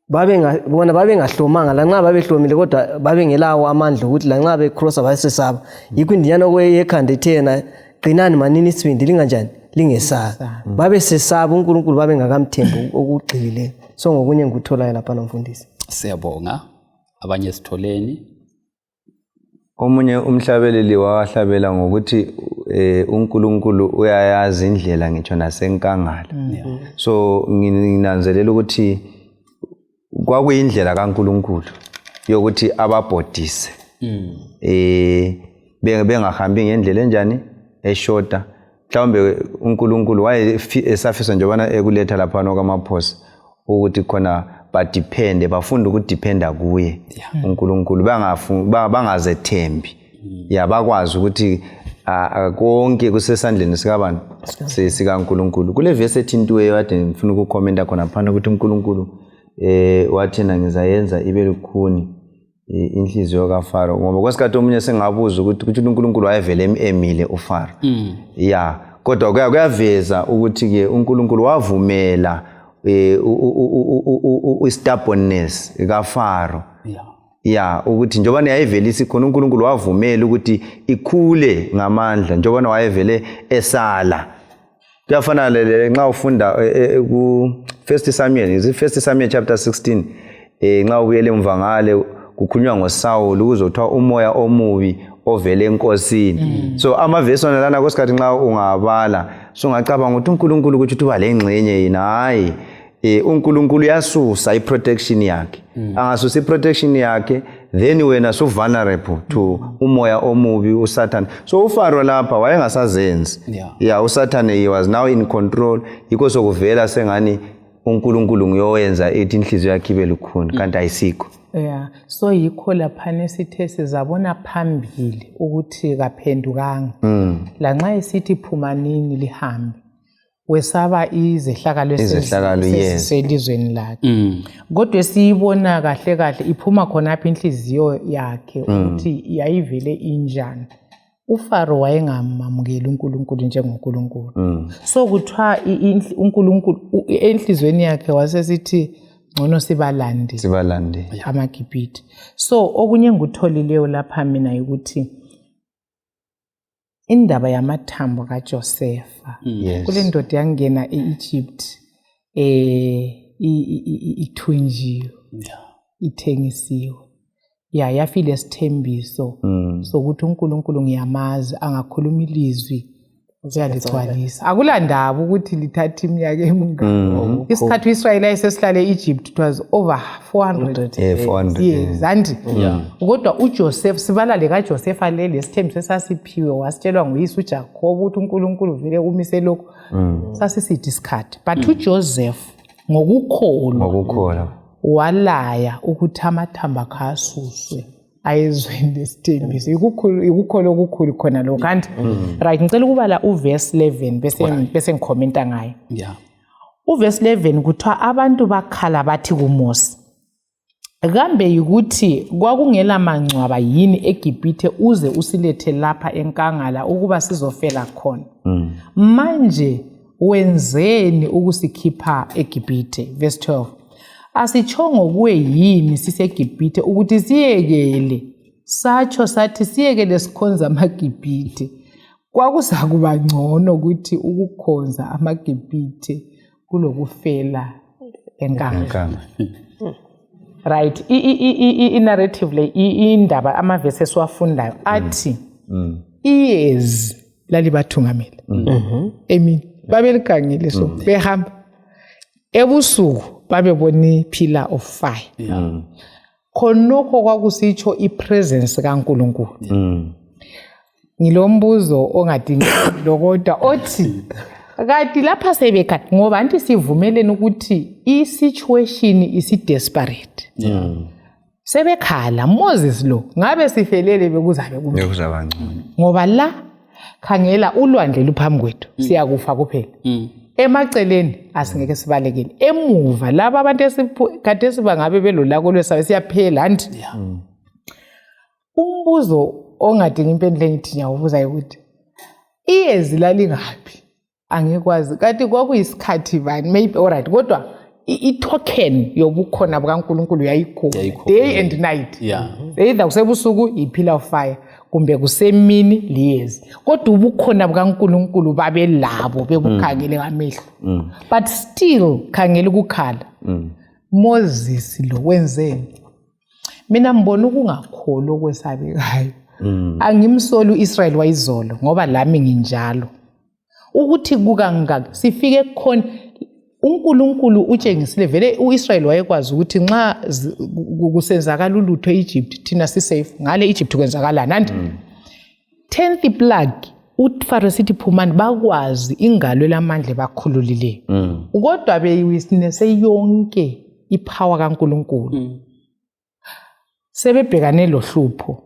[SPEAKER 4] bona babengahlomanga lanxa babehlomile kodwa babengelawo amandla ukuthi lanxa becrossa bayesesaba. Yikho indiyana yekhanda ethena qinani manini isibindi linganjani lingesabi. Babesesaba uNkulunkulu babengakamthembi okugxile. So ngokunye ngikutholayo lapha nomfundisi.
[SPEAKER 1] Siyabonga. Abanye sitholeni.
[SPEAKER 3] Omunye umhlabeleli wahlabela ngokuthi uNkulunkulu uyayazi indlela ngitsho nasenkangala. So nginanzelela ukuthi kwakuyindlela kaNkulunkulu yokuthi ababhodise. Bengahambi ngendlela enjani eshota. Mhlawumbe uNkulunkulu wayesafisa njebana ekuletha lapha nokamaphosa ukuthi khona badepende bafunda ukudependa kuye uNkulunkulu bangazethembi. Bakwazi ukuthi konke kusesandleni sikabani sikaNkulunkulu. Kule verse ethintiweyo kade ngifuna ukukhomenta khona phana ukuthi uNkulunkulu wathina ngizayenza ibe lukhuni inhliziyo kaFaro ngoba kwesikhathi omunye sengabuza ukuthi uNkulunkulu wayevele emile uFaro. Kodwa kuyaveza ukuthi ke uNkulunkulu wavumela stubbornness kaFaro. Ukuthi njengoba yayivelisa khona uNkulunkulu wavumela ukuthi ikhule ngamandla njengoba wayevele esala. Kuyafana nxa ufunda ku 1 Samuel chapter 16 nxa ubuyele emva ngale kukhulunywa ngoSaul ukuzothiwa umoya omubi ovele enkosini. So amavesi lana kwesikhathi nxa ungabala so ngacabanga ukuthi uNkulunkulu ukuthi uba lengxenye yina uNkulunkulu yasusa iprotection yakhe. Angasusa iprotection yakhe then wena so vulnerable to umoya omubi uSatan. So uFaro lapha wayengasazenzi. Yeah, uSatan he was now in control because okuvela sengani uNkulunkulu nguyowenza ethi inhliziyo yakhe ibe lukhuni kanti ayisikho.
[SPEAKER 2] Yeah, so yikho lapha sithe sizabona phambili ukuthi kaphendukanga. Lanxa esithi phumanini lihambe. Wesaba izehlakalo eselizweni lakhe. Kodwa siyibona kahle kahle iphuma khona apha inhliziyo yakhe ukuthi yayivele injani. uFaro wayengamamukeli uNkulunkulu njengoNkulunkulu. So kuthiwa uNkulunkulu enhlizweni yakhe wasesithi ngcono sibalande amaGibhithe. So okunye ngikutholileyo lapha mina ukuthi indaba yamathambo kaJosefa kule ndoda yangena eEgypt ithunjiwe ithengisiwe yafile isithembiso sokuthi uNkulunkulu ngiyamazi angakhuluma ilizwi uyaligcwalisa. Akulandaba ukuthi lithatha iminyaka emingaki. Isikhathi uIsrael ayesesihlale eEgypt it was over 400 years andi. Kodwa uJoseph sibalale kaJosefa leli sithembiso esasiphiwe wasitshelwa nguyise uJacob ukuthi uNkulunkulu vele umise lokho sasisithi isikhathi. But uJoseph ngokukholwa walaya ukuthi amathamba akhe asuswe ayezweni lesithembiso. Ikukholwa okukhulu khona lo kanti right ngicela ukubala uverse 11 bese ngikhomenta ngayo. Uverse 11 kuthiwa abantu bakhala bathi kuMose, kambe yikuthi kwakungela mangcwaba yini eGibhithe uze usilethe lapha enkangala ukuba sizofela khona? Manje wenzeni ukusikhipha eGibhithe? Verse 12, asitshongo kuwe yini siseGibhithe ukuthi siyekele satsho sathi siyekele sikhonza amaGibhithe? Kwakuzakuba ngcono ukuthi ukukhonza amaGibhithe kulokufela enkangala. Right, i-narrative le indaba amavesi esiwafundayo athi iyezi lalibathungamela emini babelikhangile so behamba ebusuku babebona pillar of fire. Khonokho kwakusitsho ipresence kaNkulunkulu. Ngilombuzo ongadingi lokota othi kanti lapha sebekhala ngoba anti sivumelene ukuthi i-situation isi-desperate. Sebekhala Moses lo ngabe sifelele bekuzabe
[SPEAKER 3] ngcono
[SPEAKER 2] ngoba la khangela ulwandle luphambi kwethu siyakufa kuphela. Emaceleni asingeke sibalekele. Emuva laba abantu kade sibangabe belolako lwesabe siyaphela anti. Umbuzo ongadingi impendulo engithi ngiyabuza ukuthi iyezi lalingaphi? Angikwazi kanti kwakuyisikhathi bani maybe alright kodwa i-token yobukhona bukaNkulunkulu yayikhona day and night. Either kusebusuku i-pillar of fire kumbe kusemini liyezi kodwa ubukhona bukaNkulunkulu babelabo bebukhangele ngamehlo. But still khangela ukukhala. Moses lo wenzeni? Mina ngibona ukungakholwa okwesabekayo. Angimsoli uIsrael wayizolo ngoba lami nginjalo. Ukuthi kukangaka sifike khona uNkulunkulu utshengisile vele uIsrael wayekwazi ukuthi nxa kusenzakala ulutho eEgypt thina si safe ngale Egypt kwenzakala nandi 10th plague uFaro sithi phumani bakwazi ingalo lamandla bakhululileyo kodwa beyiwitnesse yonke ipower kaNkulunkulu sebebhekane lohlupho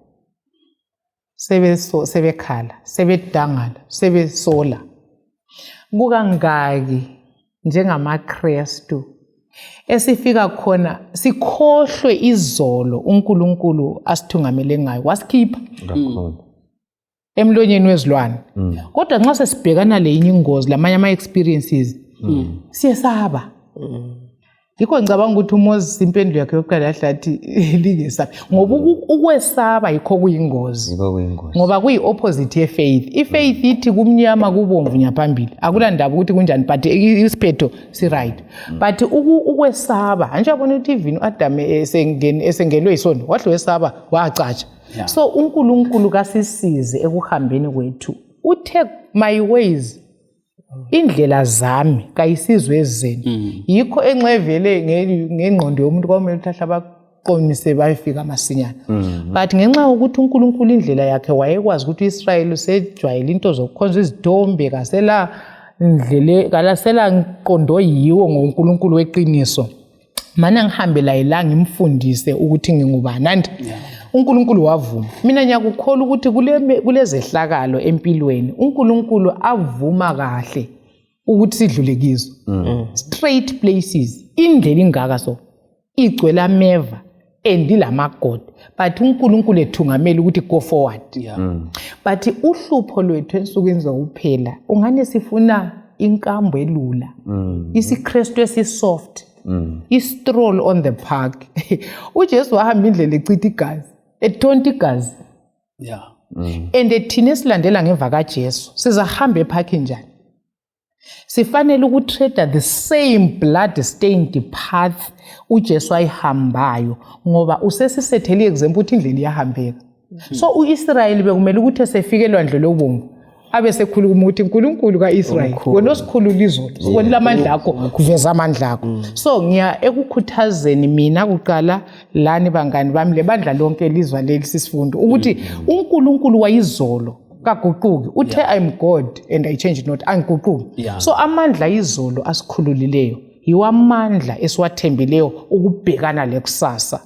[SPEAKER 2] sebekhala sebedangala sebesola kukangaki njengamaKristu esifika khona sikhohlwe izolo uNkulunkulu asithungamele ngayo wasikhipha emlonyeni wezilwane. Kodwa nxa sesibhekana lenye ingozi lamanye ama experiences siyesaba. Yikho ngicabanga ukuthi uMoses impendulo yakhe yokuqala yahlathi lingesabi ngoba ukwesaba yikho kuyingozi. Ngoba kuyi opposite yefaith. Ifaith ithi kumnyama kubomvu nyaphambili. Akulandaba ukuthi kunjani but isiphetho si right. But ukwesaba anje yabona ukuthi even uAdam esengelwe isono wahle wesaba wacatsha. So uNkulunkulu kasisize ekuhambeni kwethu. Uthe my ways indlela zami kayisizwe ezeni. Yikho enxevele ngengqondo yomuntu kwamele uthahla qonise bayifika masinyana. But ngenxa yokuthi uNkulunkulu indlela yakhe wayekwazi ukuthi uIsrael usejwayele into zokukhonza izithombe kasela indlele kalasela nqondo yiwo ngoNkulunkulu weqiniso. Mana ngihambe la ilanga ngimfundise ukuthi ngingubani and uNkulunkulu wavuma. Mina ngiyakukholwa ukuthi kulezehlakalo empilweni uNkulunkulu avuma kahle ukuthi sidlule kizo. Straight places indlela ingaka so igcwele ameva endilamagodi but uNkulunkulu ethungamela ukuthi go forward. But uhlupho lwethu ensukwini zokuphela ungane sifuna inkambo elula. IsiKristu esisoft. I-stroll on the park. uJesu wahamba indlela echitha igazi, ethonta igazi. And thina esilandela ngemva kaJesu sizahamba ephakhi njani? Sifanele ukutrade the same blood stained path uJesu ayihambayo ngoba usesisethele example ukuthi indlela iyahambeka. So uIsrael bekumele ukuthi esefikelwa ndlela obomvu abe sekhuluma ukuthi uNkulunkulu kaIsrael wena osikhulula izolo sibonile amandla akho kuveza amandla akho. So ngiya ekukhuthazeni mina kuqala lani bangani bami lebandla lonke elizwa leli sisifundo ukuthi uNkulunkulu wayizolo kaguquki uthe I'm God and I change not angiguquki. So amandla izolo asikhululileyo yiwamandla esiwathembileyo ukubhekana lekusasa.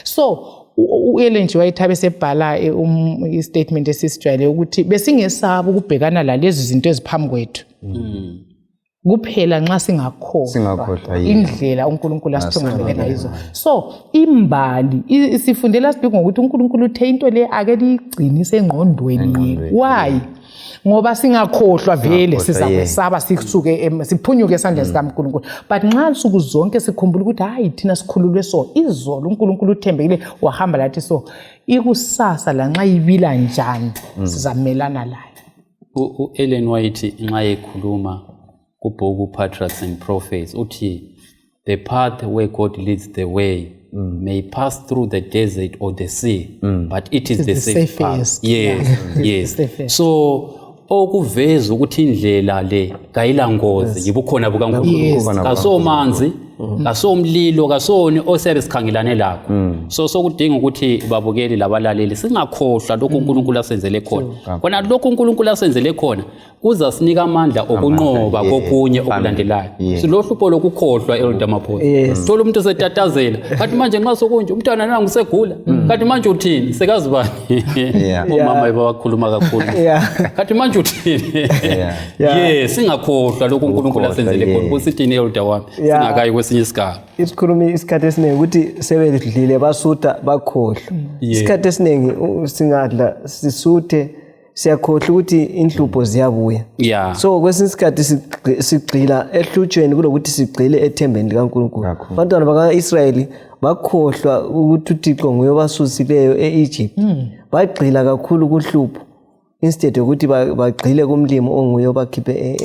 [SPEAKER 2] So uElen G White besebhala istatement esisijwayele ukuthi besingesaba ukubhekana lalezi zinto eziphambi kwethu. Kuphela nxa singakhohlwa indlela uNkulunkulu asithungamele ngayo. So imbali sifundela sibheke ngokuthi uNkulunkulu uthe into le ake ligcinise engqondweni. Why? Ngoba singakhohlwa vele sizakwesaba sikusuke siphunyuke esandleni sikaNkulunkulu. But nxa insuku zonke sikhumbula ukuthi hayi thina sikhululwe so izolo uNkulunkulu uthembekile wahamba lathi so ikusasa la nxa ibila njani sizamelana layo.
[SPEAKER 1] uElen White nxa ekhuluma kubhuku Patriarchs and Prophets uthi the path where God leads the way may pass through the desert or the sea but it is the safe path. Yes. So okuveza ukuthi indlela le kayilangozi yibukhona bukaNkulunkulu kasomanzi kasomlilo kasoni osebe sikhangelane lakho. So sokudinga ukuthi babukeli labalaleli singakhohlwa lokho uNkulunkulu asenzele khona. Kona lokho uNkulunkulu asenzele khona kuza sinika amandla okunqoba kokunye okulandelayo. Silohlupho lokukhohlwa Elder Maphosa. Thola umuntu setatazela kathi manje nxa sokunje umntwana nangu segula kathi manje uthini sekazi bani umama bakhuluma kakhulu kathi manje uthini. Singakhohlwa lokho uNkulunkulu asenzele khona kusithini Elder wami singakayi kwesinye isikhathi.
[SPEAKER 4] Isikhulumi isikhathi esiningi ukuthi sebedlile basutha bakhohlwa. Isikhathi esiningi singadla sisuthe siyakhohlwa ukuthi inhlupho ziyabuya. So kwesinye isikhathi sigxila ehlutshweni kulokuthi sigxile ethembeni likaNkulunkulu. Abantwana bakaIsrael bakhohlwa ukuthi uThixo nguye obasusileyo eEgypt. Bagxila kakhulu kuhlupho instead ukuthi bagxile kumlimo onguye obakhiphe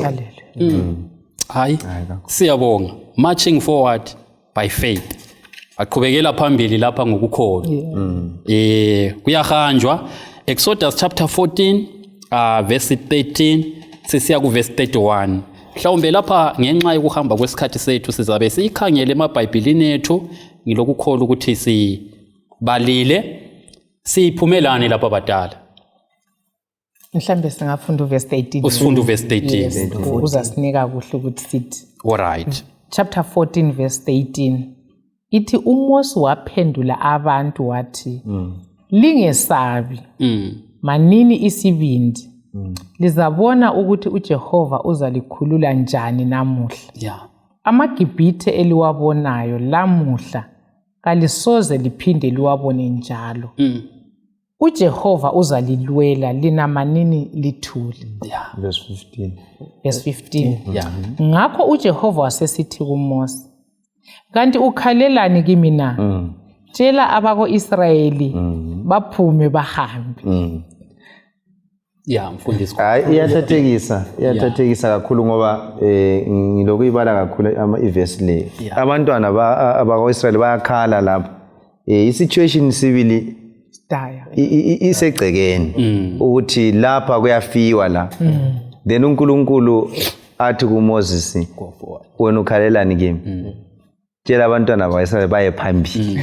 [SPEAKER 1] hayi siyabonga marching forward by faith aqhubekela phambili lapha ngokukholwa. Kuyahanjwa Exodus chapter 14 verse 13 sisiya ku verse 31. Mhlawumbe lapha ngenxa yokuhamba kwesikhathi sethu sizabe sikhangele emabhayibhelini ethu ngilokukholwa ukuthi sibalile siphumelane lapha badala.
[SPEAKER 2] Mhlambe singafunda uverse 18.
[SPEAKER 1] Usifunda uverse 18.
[SPEAKER 2] Uzasinika kuhle ukuthi sithi.
[SPEAKER 1] Alright.
[SPEAKER 2] Chapter 14 verse 18. Ithi uMose waphendula abantu wathi lingesabi manini isibindi lizabona ukuthi uJehova uzalikhulula njani namuhla. AmaGibhithe eliwabonayo lamuhla kalisoze liphinde liwabone njalo. uJehova uzalilwela lina manini lithule.
[SPEAKER 3] Verse 15.
[SPEAKER 2] Verse 15. Ngakho uJehova wasesithi kuMose, kanti ukhalelani kimi na? Tshela abako-Israyeli baphume bahambe.
[SPEAKER 1] Mfundisi.
[SPEAKER 3] Iyathathekisa kakhulu ngoba ngilokuyibala kakhulu iverse le. Abantwana abako-Israyeli bayakhala lapha. I-situation sibili isegcekeni ukuthi lapha kuyafiwa la. Then uNkulunkulu athi kuMoses wena ukhalelani kimi? Tshela abantwana bakaIsrael baye phambili.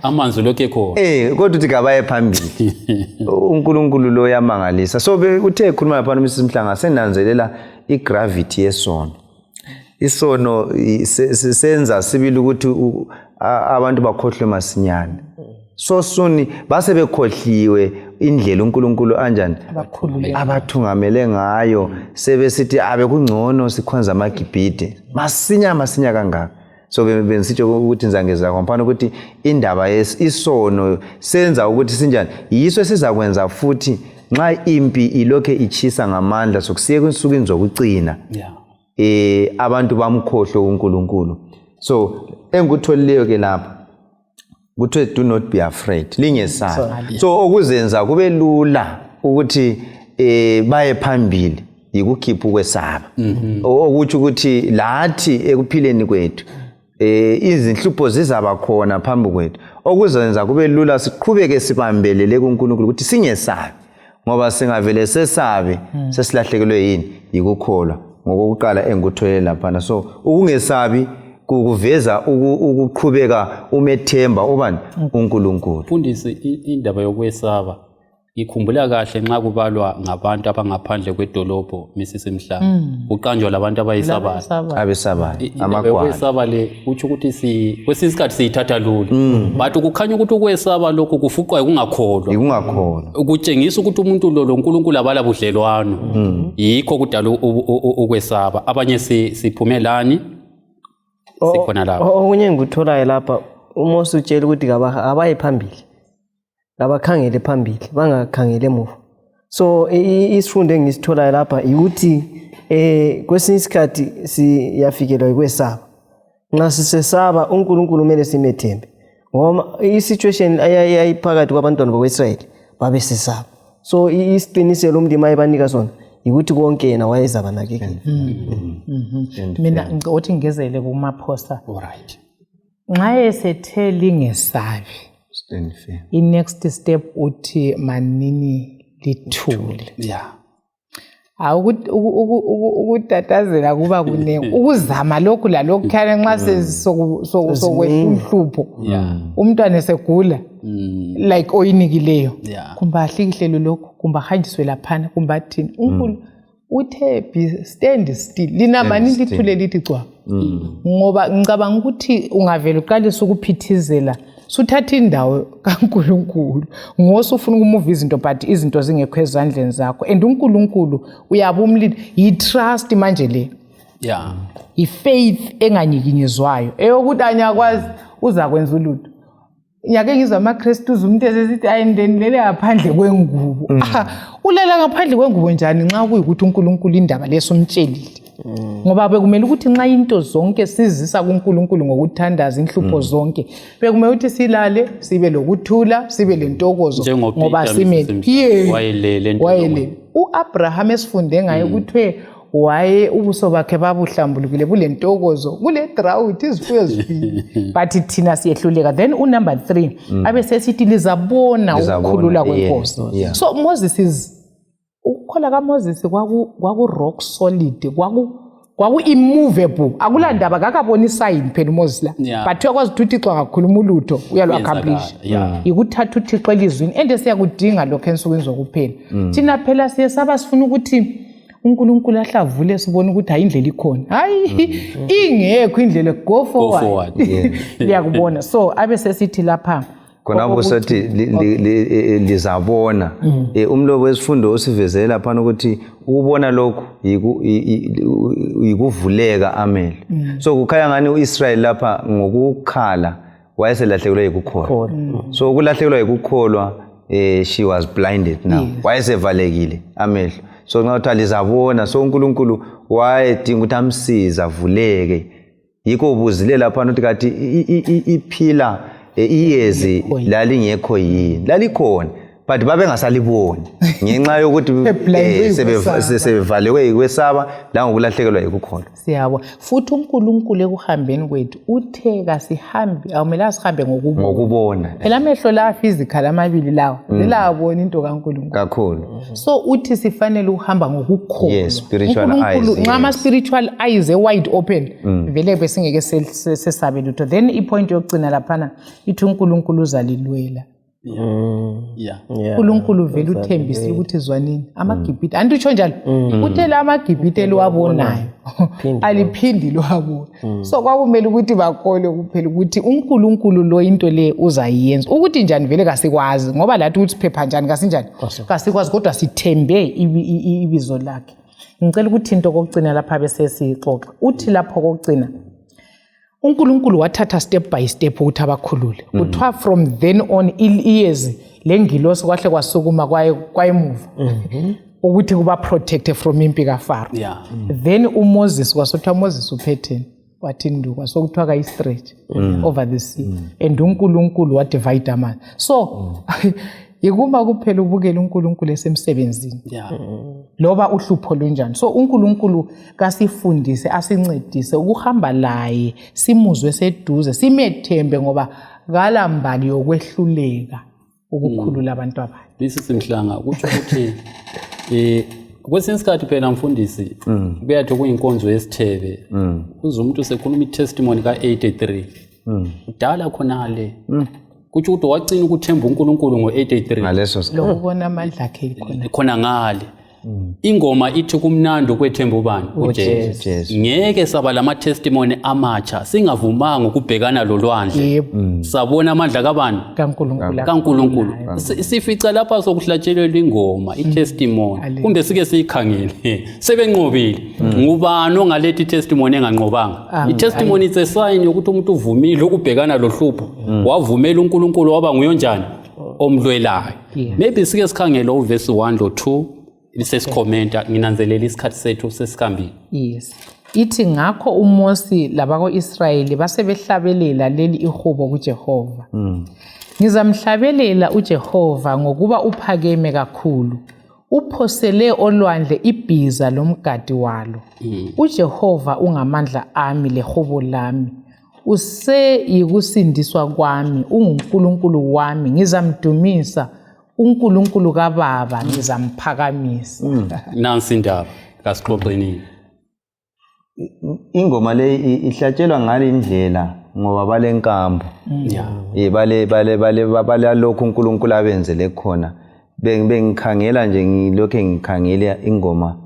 [SPEAKER 1] amanzi lokho ekhona
[SPEAKER 3] kodwa uthi kabaye phambili uNkulunkulu lo yamangalisa so uthe ekhuluma lapha uMrs Mhlanga senanzelela igravity yesono isono senza sibili ukuthi abantu bakhohlwe masinyane so soon base bekhohliwe indlela uNkulunkulu anjani abathungamele ngayo sebesithi abe kungcono sikhonza amagibhide masinya kangaka so bensitsho ukuthi nzangeza kompana ukuthi indaba isono senza ukuthi sinjani yiso sizakwenza futhi nxa impi ilokhe ichisa ngamandla sokusiye kwensukwini zokucina abantu bamkhohlwe uNkulunkulu so engikutholileyo ke lapha kuthiwe do not be afraid lingesabi so okuzenza kube lula ukuthi baye phambili yikukhipha ukwesaba okuthi ukuthi lathi ekuphileni kwethu izinhlupho zizaba khona phambi kwethu okuzenza kube lula siqhubeke sibambelele kuNkulunkulu ukuthi singesabi ngoba singavele sesabe sesilahlekelwe yini yikukholwa ngokuqala engikutholela lapha so ukungesabi kuveza ukuqhubeka umethemba ubani uNkulunkulu
[SPEAKER 1] mfundisi indaba yokwesaba ngikhumbula kahle nxa kubalwa ngabantu abangaphandle kwedolobho Mrs Mhlanga uqanjwa labantu abayisabayo
[SPEAKER 3] abesabayo
[SPEAKER 1] amagwala yokwesaba le uthi ukuthi kwesisikhathi siyithatha lula but ukukhanya ukuthi ukwesaba lokho kufuqwa ukungakholwa ukutshengisa ukuthi umuntu lo uNkulunkulu abala budlelwano yikho kudala ukwesaba abanye siphumelani sikhona lapha
[SPEAKER 4] okunye ngikutholayo lapha uMose utshela ukuthi abaye phambili abakhangele phambili bangakhangele emuva so isifundo engisitholayo lapha ukuthi kwesinye isikhathi siyafikelwa yikwesaba nxa sisesaba uNkulunkulu kumele simethembe ngoba i-situation ayayiphakathi kwabantwana bakweIsrayeli babesesaba so isiqiniselo umndima ayebanika sona ukuthi konke yena wayezabanakekela
[SPEAKER 2] mina ngithi ngezele kuMaphosa
[SPEAKER 1] alright
[SPEAKER 2] nxa esethe lingesabi i-next step uthi manini lithule ukutatazela kuba kunengi ukuzama lokhu lalokhu khaya nxa sokwehlupho umntwana esegula like oyinikileyo kumba ahlikihlelo lokhu kumba hanjiswe laphana kumba athini uNkulunkulu uthe stand still lina mani lithule lithi cwa ngoba ngicabanga ukuthi ungavela uqalisa ukuphithizela suthatha indawo kaNkulunkulu ngosufuna ukumuva izinto but izinto zingekho ezandleni zakho and uNkulunkulu uyabumlini yi-trust manje le i-faith enganyikinyezwayo eyokuthi anyakwazi uza kwenza ulutho nyake ngizwa amaKristu umuntu esesithi ayindenilele ngaphandle kwengubo ulela ngaphandle kwengubo njani nxa kuyikuthi uNkulunkulu indaba lesomtshelile ngoba bekumele ukuthi nxa into zonke sizisa kuNkulunkulu ngokuthandaza inhlupho zonke bekumele ukuthi silale sibe lokuthula sibe lentokozo ngoba simele wayelele uAbraham esifunde ngaye ukuthi waye ubuso bakhe babuhlambulukile bulentokozo kule drought izifuyo zifile but thina siyehluleka then unumber 3 abe sesithi lizabona ukukhulula kwenkosi so Moses ukukhola kaMoses kwaku rock solid kwaku immovable akulandaba akakaboni sign phela uMoses la but uyakwazi ukuthi uThixo akakhuluma ulutho uyalo accomplish ikuthatha uThixo elizwini ende siyakudinga lokho ensukwini zokuphela thina phela siye saba sifuna ukuthi uNkulunkulu ahlavule sibone ukuthi hayi indlela ikhona hayi ingekho indlela go forward liyakubona so abe sesithi lapha
[SPEAKER 3] khonapho sethi lizabona umlobo wesifundo osivezela lapha ukuthi ukubona lokho yikuvuleka amehlo so kukhaya ngani uIsrael lapha ngokukhala wayeselahlekelwe yikukholwa so ukulahlekelwa yikukholwa she was blinded now wayesevalekile amehlo so nxa lizabona so uNkulunkulu wayedinga ukuthi amsiza avuleke yikho ubuzile lapha ukuthi kathi iphila iyezi lalingekho yini lalikhona but babengasaliboni ngenxa yokuthi sebevaliwe ikwesaba la ngokulahlekelwa yikukholwa.
[SPEAKER 2] Siyabo futhi uNkulunkulu ekuhambeni kwethu uthe kasihambe awumela sihambe
[SPEAKER 3] ngokubona.
[SPEAKER 2] Phela amehlo la physical amabili lawo zelabona into kaNkulunkulu
[SPEAKER 3] kakhulu.
[SPEAKER 2] So uthi sifanele ukuhamba ngokukholwa.
[SPEAKER 3] Yes, spiritual eyes.
[SPEAKER 2] Nxa ama spiritual eyes wide open vele besingeke sesabe lutho. Then ipoint yokugcina laphana ithi uNkulunkulu uzalilwela. uNkulunkulu vele uthembisile ukuthi zwanini amaGibhite anditsho njalo uthela amaGibhite eliwabonayo aliphindi lwabona. So kwakumele ukuthi bakole kuphela ukuthi uNkulunkulu lo into le uzayenza ukuthi njani vele kasikwazi ngoba lathi uthi phepha njani kasinjani kasikwazi kodwa sithembe ibizo lakhe. Ngicela ukuthi into kokugcina lapha bese sixoxa uthi lapho kokugcina uNkulunkulu wathatha step by step ukuthi abakhulule kuthiwa from then on iyezi lengilosi kwahle kwasukuma kwayemuva ukuthi kuba protected from impi kaFaro. Then uMoses kwasothiwa Moses uphetheni wathi nduka sokuthiwa ka stretch over the sea and uNkulunkulu wa divide amanzi. So yikuma kuphela ubukela uNkulunkulu esemsebenzini loba uhlupho lunjani. So uNkulunkulu kasifundise asincedise ukuhamba laye simuzwe seduze simethembe ngoba kalambali yokwehluleka ukukhulula abantu abanye.
[SPEAKER 1] Lisisimhlanga kuthi ukuthi kwesinye isikhathi phela mfundisi kuyathi kuyinkonzo yesithebe uze umuntu sekhuluma itestimony ka83 udala khonale kuthi ukuthi wacina ukuthemba uNkulunkulu ngo83
[SPEAKER 3] ngaleso
[SPEAKER 2] lokubona amandla akhe
[SPEAKER 1] khona ngale ingoma ithi kumnando kwethemba ubani uJesu. Ngeke saba lama testimony amatsha singavumanga ukubhekana lolwandle sabona amandla kabani kaNkulunkulu. Sifica lapha sokuhlatshelelwa ingoma itestimony kumbe sike siyikhangele sebenqobile ngubani ongalethi testimony enganqobanga. Itestimony is a sign yokuthi umuntu uvumile ukubhekana lohlupho wavumela uNkulunkulu waba nguyonjani omlwelayo. Maybe sike sikhangele uverse 1 lo 2 lisesikhomenta nginanzelela isikhathi sethu sesikambile.
[SPEAKER 2] Yes. Ithi ngakho uMosi labako-Israyeli basebehlabelela leli ihubo kuJehova. Ngizamhlabelela uJehova ngokuba uphakeme kakhulu. Uphosele olwandle ibhiza lomgadi walo. uJehova ungamandla ami lehubo lami. Useyikusindiswa kwami, unguNkulunkulu wami, ngizamdumisa. uNkulunkulu kaBaba ngizamphakamisa.
[SPEAKER 1] Nansi indaba kasixoxeni.
[SPEAKER 3] Ingoma le ihlatshelwa ngalindlela ngoba balenkambo. Bale lokhu uNkulunkulu abenzele khona. Bengikhangela nje ngilokho ngikhangela ingoma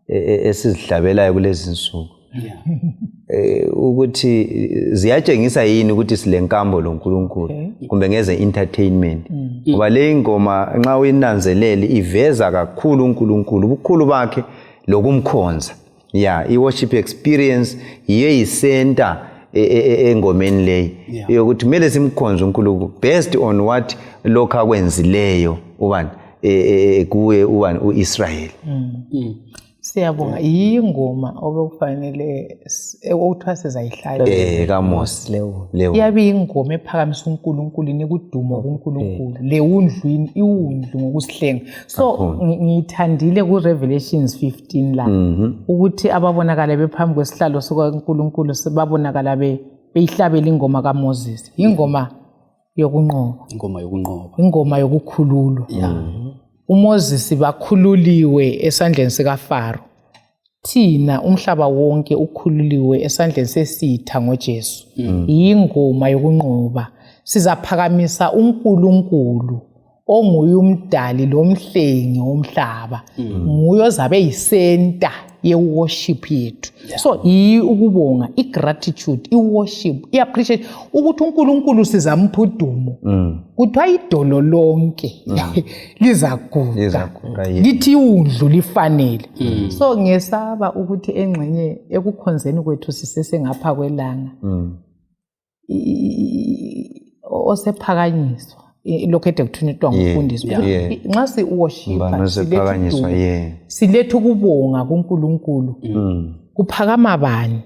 [SPEAKER 3] esizihlabelayo kulezi insuku. Ukuthi ziyatshengisa yini ukuthi silenkambo loNkulunkulu kumbe ngeze entertainment ngoba le ingoma nxa uyinanzelele iveza kakhulu uNkulunkulu ubukhulu bakhe lokumkhonza. I-worship experience yiyo yicenter engomeni leyi yokuthi kumele simkhonze uNkulunkulu based on what lokho akwenzileyo ubani kuwe ubani uIsrael.
[SPEAKER 2] Siyabonga ingoma obekufanele okuthiwa sizayihlala
[SPEAKER 3] kaMosi leyo
[SPEAKER 2] iyabe ingoma ephakamisa uNkulunkulu nikudumo kuNkulunkulu lewundlwini iwundlu ngokusihlenga. So ngithandile ku Revelations 15 la ukuthi ababonakala bephambi kwesihlalo sokaNkulunkulu sebabonakala beyihlabela ingoma kaMoses. Ingoma yokunqoba ingoma yokukhululwa. uMoses bakhululiwe esandleni sikaFaro. Thina umhlaba wonke ukhululiwe esandleni sesitha ngoJesu. Ingoma yokunqoba sizaphakamisa uNkulunkulu onguye umdali lomhlengi womhlaba. Nguye ozabe yisenta ye-worship yethu. So ukubonga, i-gratitude, i-worship, i-appreciate ukuthi uNkulunkulu sizampha udumo. Kuthiwa idolo lonke lizaguga lithi undlu lifanele. So ngesaba ukuthi engxenye ekukhonzeni kwethu sisesengapha kwelanga osephakanyiswa lokho ede kuthunitwa ngumfundisi nxa si-worshipa siletha ukubonga kuNkulunkulu kuphakama bani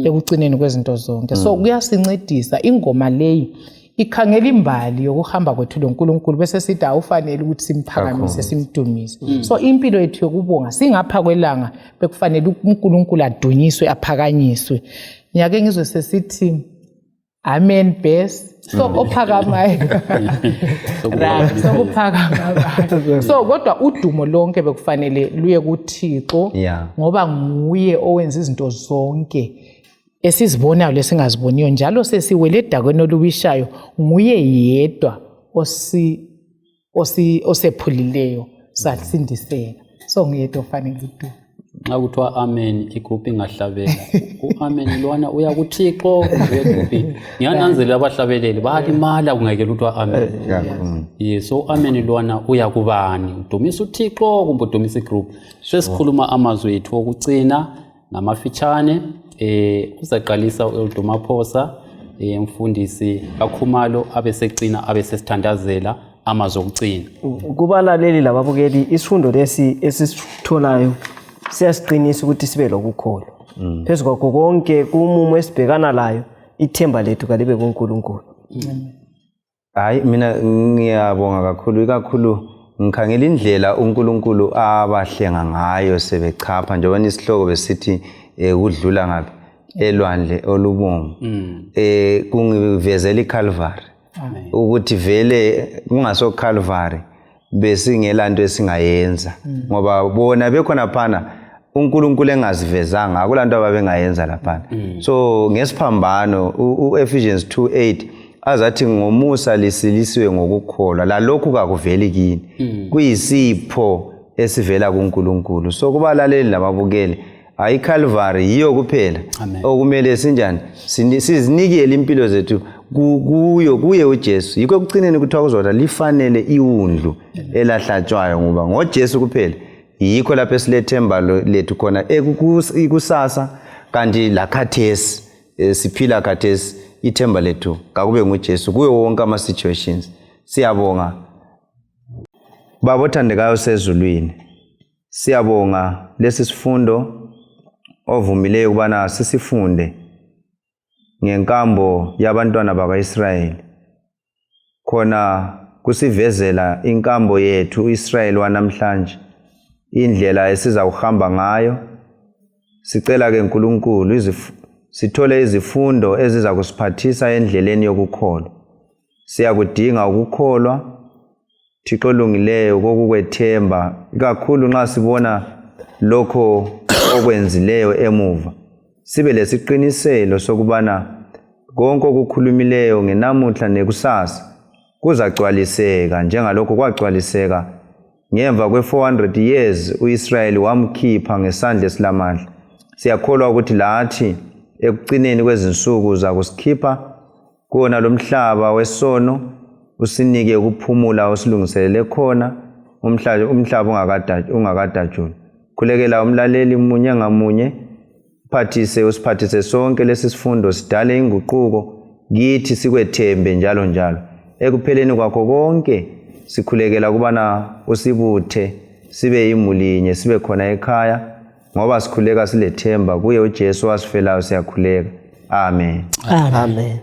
[SPEAKER 2] ekugcineni kwezinto zonke. So kuyasincedisa ingoma leyi ikhangela imbali yokuhamba kwethu loNkulunkulu bese sithi awufanele ukuthi simphakamise simdumise. So impilo yethu yokubonga singapha kwelanga bekufanele uNkulunkulu adunyiswe aphakanyiswe. Ngiyake ngizwe sesithi amen best. So ophakamayo. Sokuphakamayo. So kodwa udumo lonke bekufanele luye kuThixo ngoba nguye owenza izinto zonke esizibonayo lesingaziboniyo njalo sesiwele edakweni oluwishayo nguye yedwa osephulileyo sasindiseka. So ngiyedwa ofanele udumo.
[SPEAKER 1] Xa kuthiwa amen igroup ingahlabela u-amen lwana uya kuThixo uyegroup ngiyananzelela abahlabeleli bayalimala kungekela kuthiwa amen. So amen lwana uya kubani udumisa uThixo kumbe udumisa igroup. Sesikhuluma amazwi ethu okucina namafitshane uzaqalisa uDumaphosa umfundisi kaKhumalo abesecina abesesithandazela amazwi okucina.
[SPEAKER 4] Kubalaleli lababukeli isifundo lesi esisitholayo siyasiqinisa ukuthi sibe lokukholwa. Phezu kwakho konke kumumo esibhekana layo ithemba lethu kalibe kuNkulunkulu.
[SPEAKER 3] Hayi mina ngiyabonga kakhulu ngikhangela indlela uNkulunkulu abahlenga ngayo sebechapha njengoba isihloko besithi udlula ngapi elwandle olubomvu. Kungivezela iCalvary ukuthi vele kungaso Calvary besingelanto esingayenza ngoba bona bekhona phana uNkulunkulu engazivezanga akulanto ababengayenza lapha. So ngesiphambano uEphesians 2:8 azathi ngomusa lisilisiwe ngokukholwa lalokhu kakuveli kini kuyisipho esivela kuNkulunkulu. So kubalaleli lababukeli hayi Calvary yiyo kuphela okumele sinjani sizinikele impilo zethu kuye uJesu. Yikho ekucineni kuthiwa kuzoda lifanele iwundlu elahlatshwayo ngoba ngoJesu kuphela yikho lapho esilethemba lethu khona ikusasa kanti lakhathesi siphila khathesi ithemba lethu kakube nguJesu kuyo wonke ama situations. Siyabonga baba othandekayo sezulwini, siyabonga lesi sifundo ovumileyo kubana sisifunde ngenkambo yabantwana bakaIsrayeli khona kusivezela inkambo yethu uIsrayeli wanamhlanje indlela esiza ukuhamba ngayo. Sicela ke uNkulunkulu sithole izifundo eziza kusiphathisa endleleni yokukholwa. Siyakudinga ukukholwa Thixo olungileyo kokukwethemba kakhulu nxa sibona lokho okwenzileyo emuva. Sibe lesiqiniselo sokubana konke okukhulumileyo ngenamuhla nekusasa kuzagcwaliseka njengalokho kwagcwaliseka ngemva kwe400 years uIsrayeli wamkhipha ngesandla esilamandla. Siyakholwa ukuthi lathi ekucineni kwezinsuku zakusikhipha kona lomhlaba wesono usinike ukuphumula osilungiselele khona umhlaba ungakadatshulwa. Khulekela umlaleli munye ngamunye usiphathise sonke lesi sifundo sidale inguquko kithi sikwethembe njalo njalo. Ekupheleni kwakho konke sikhulekela kubana usibuthe sibe imulinye sibe khona ekhaya ngoba sikhuleka silethemba kuye uJesu wasifelayo siyakhuleka. Amen.
[SPEAKER 4] Amen.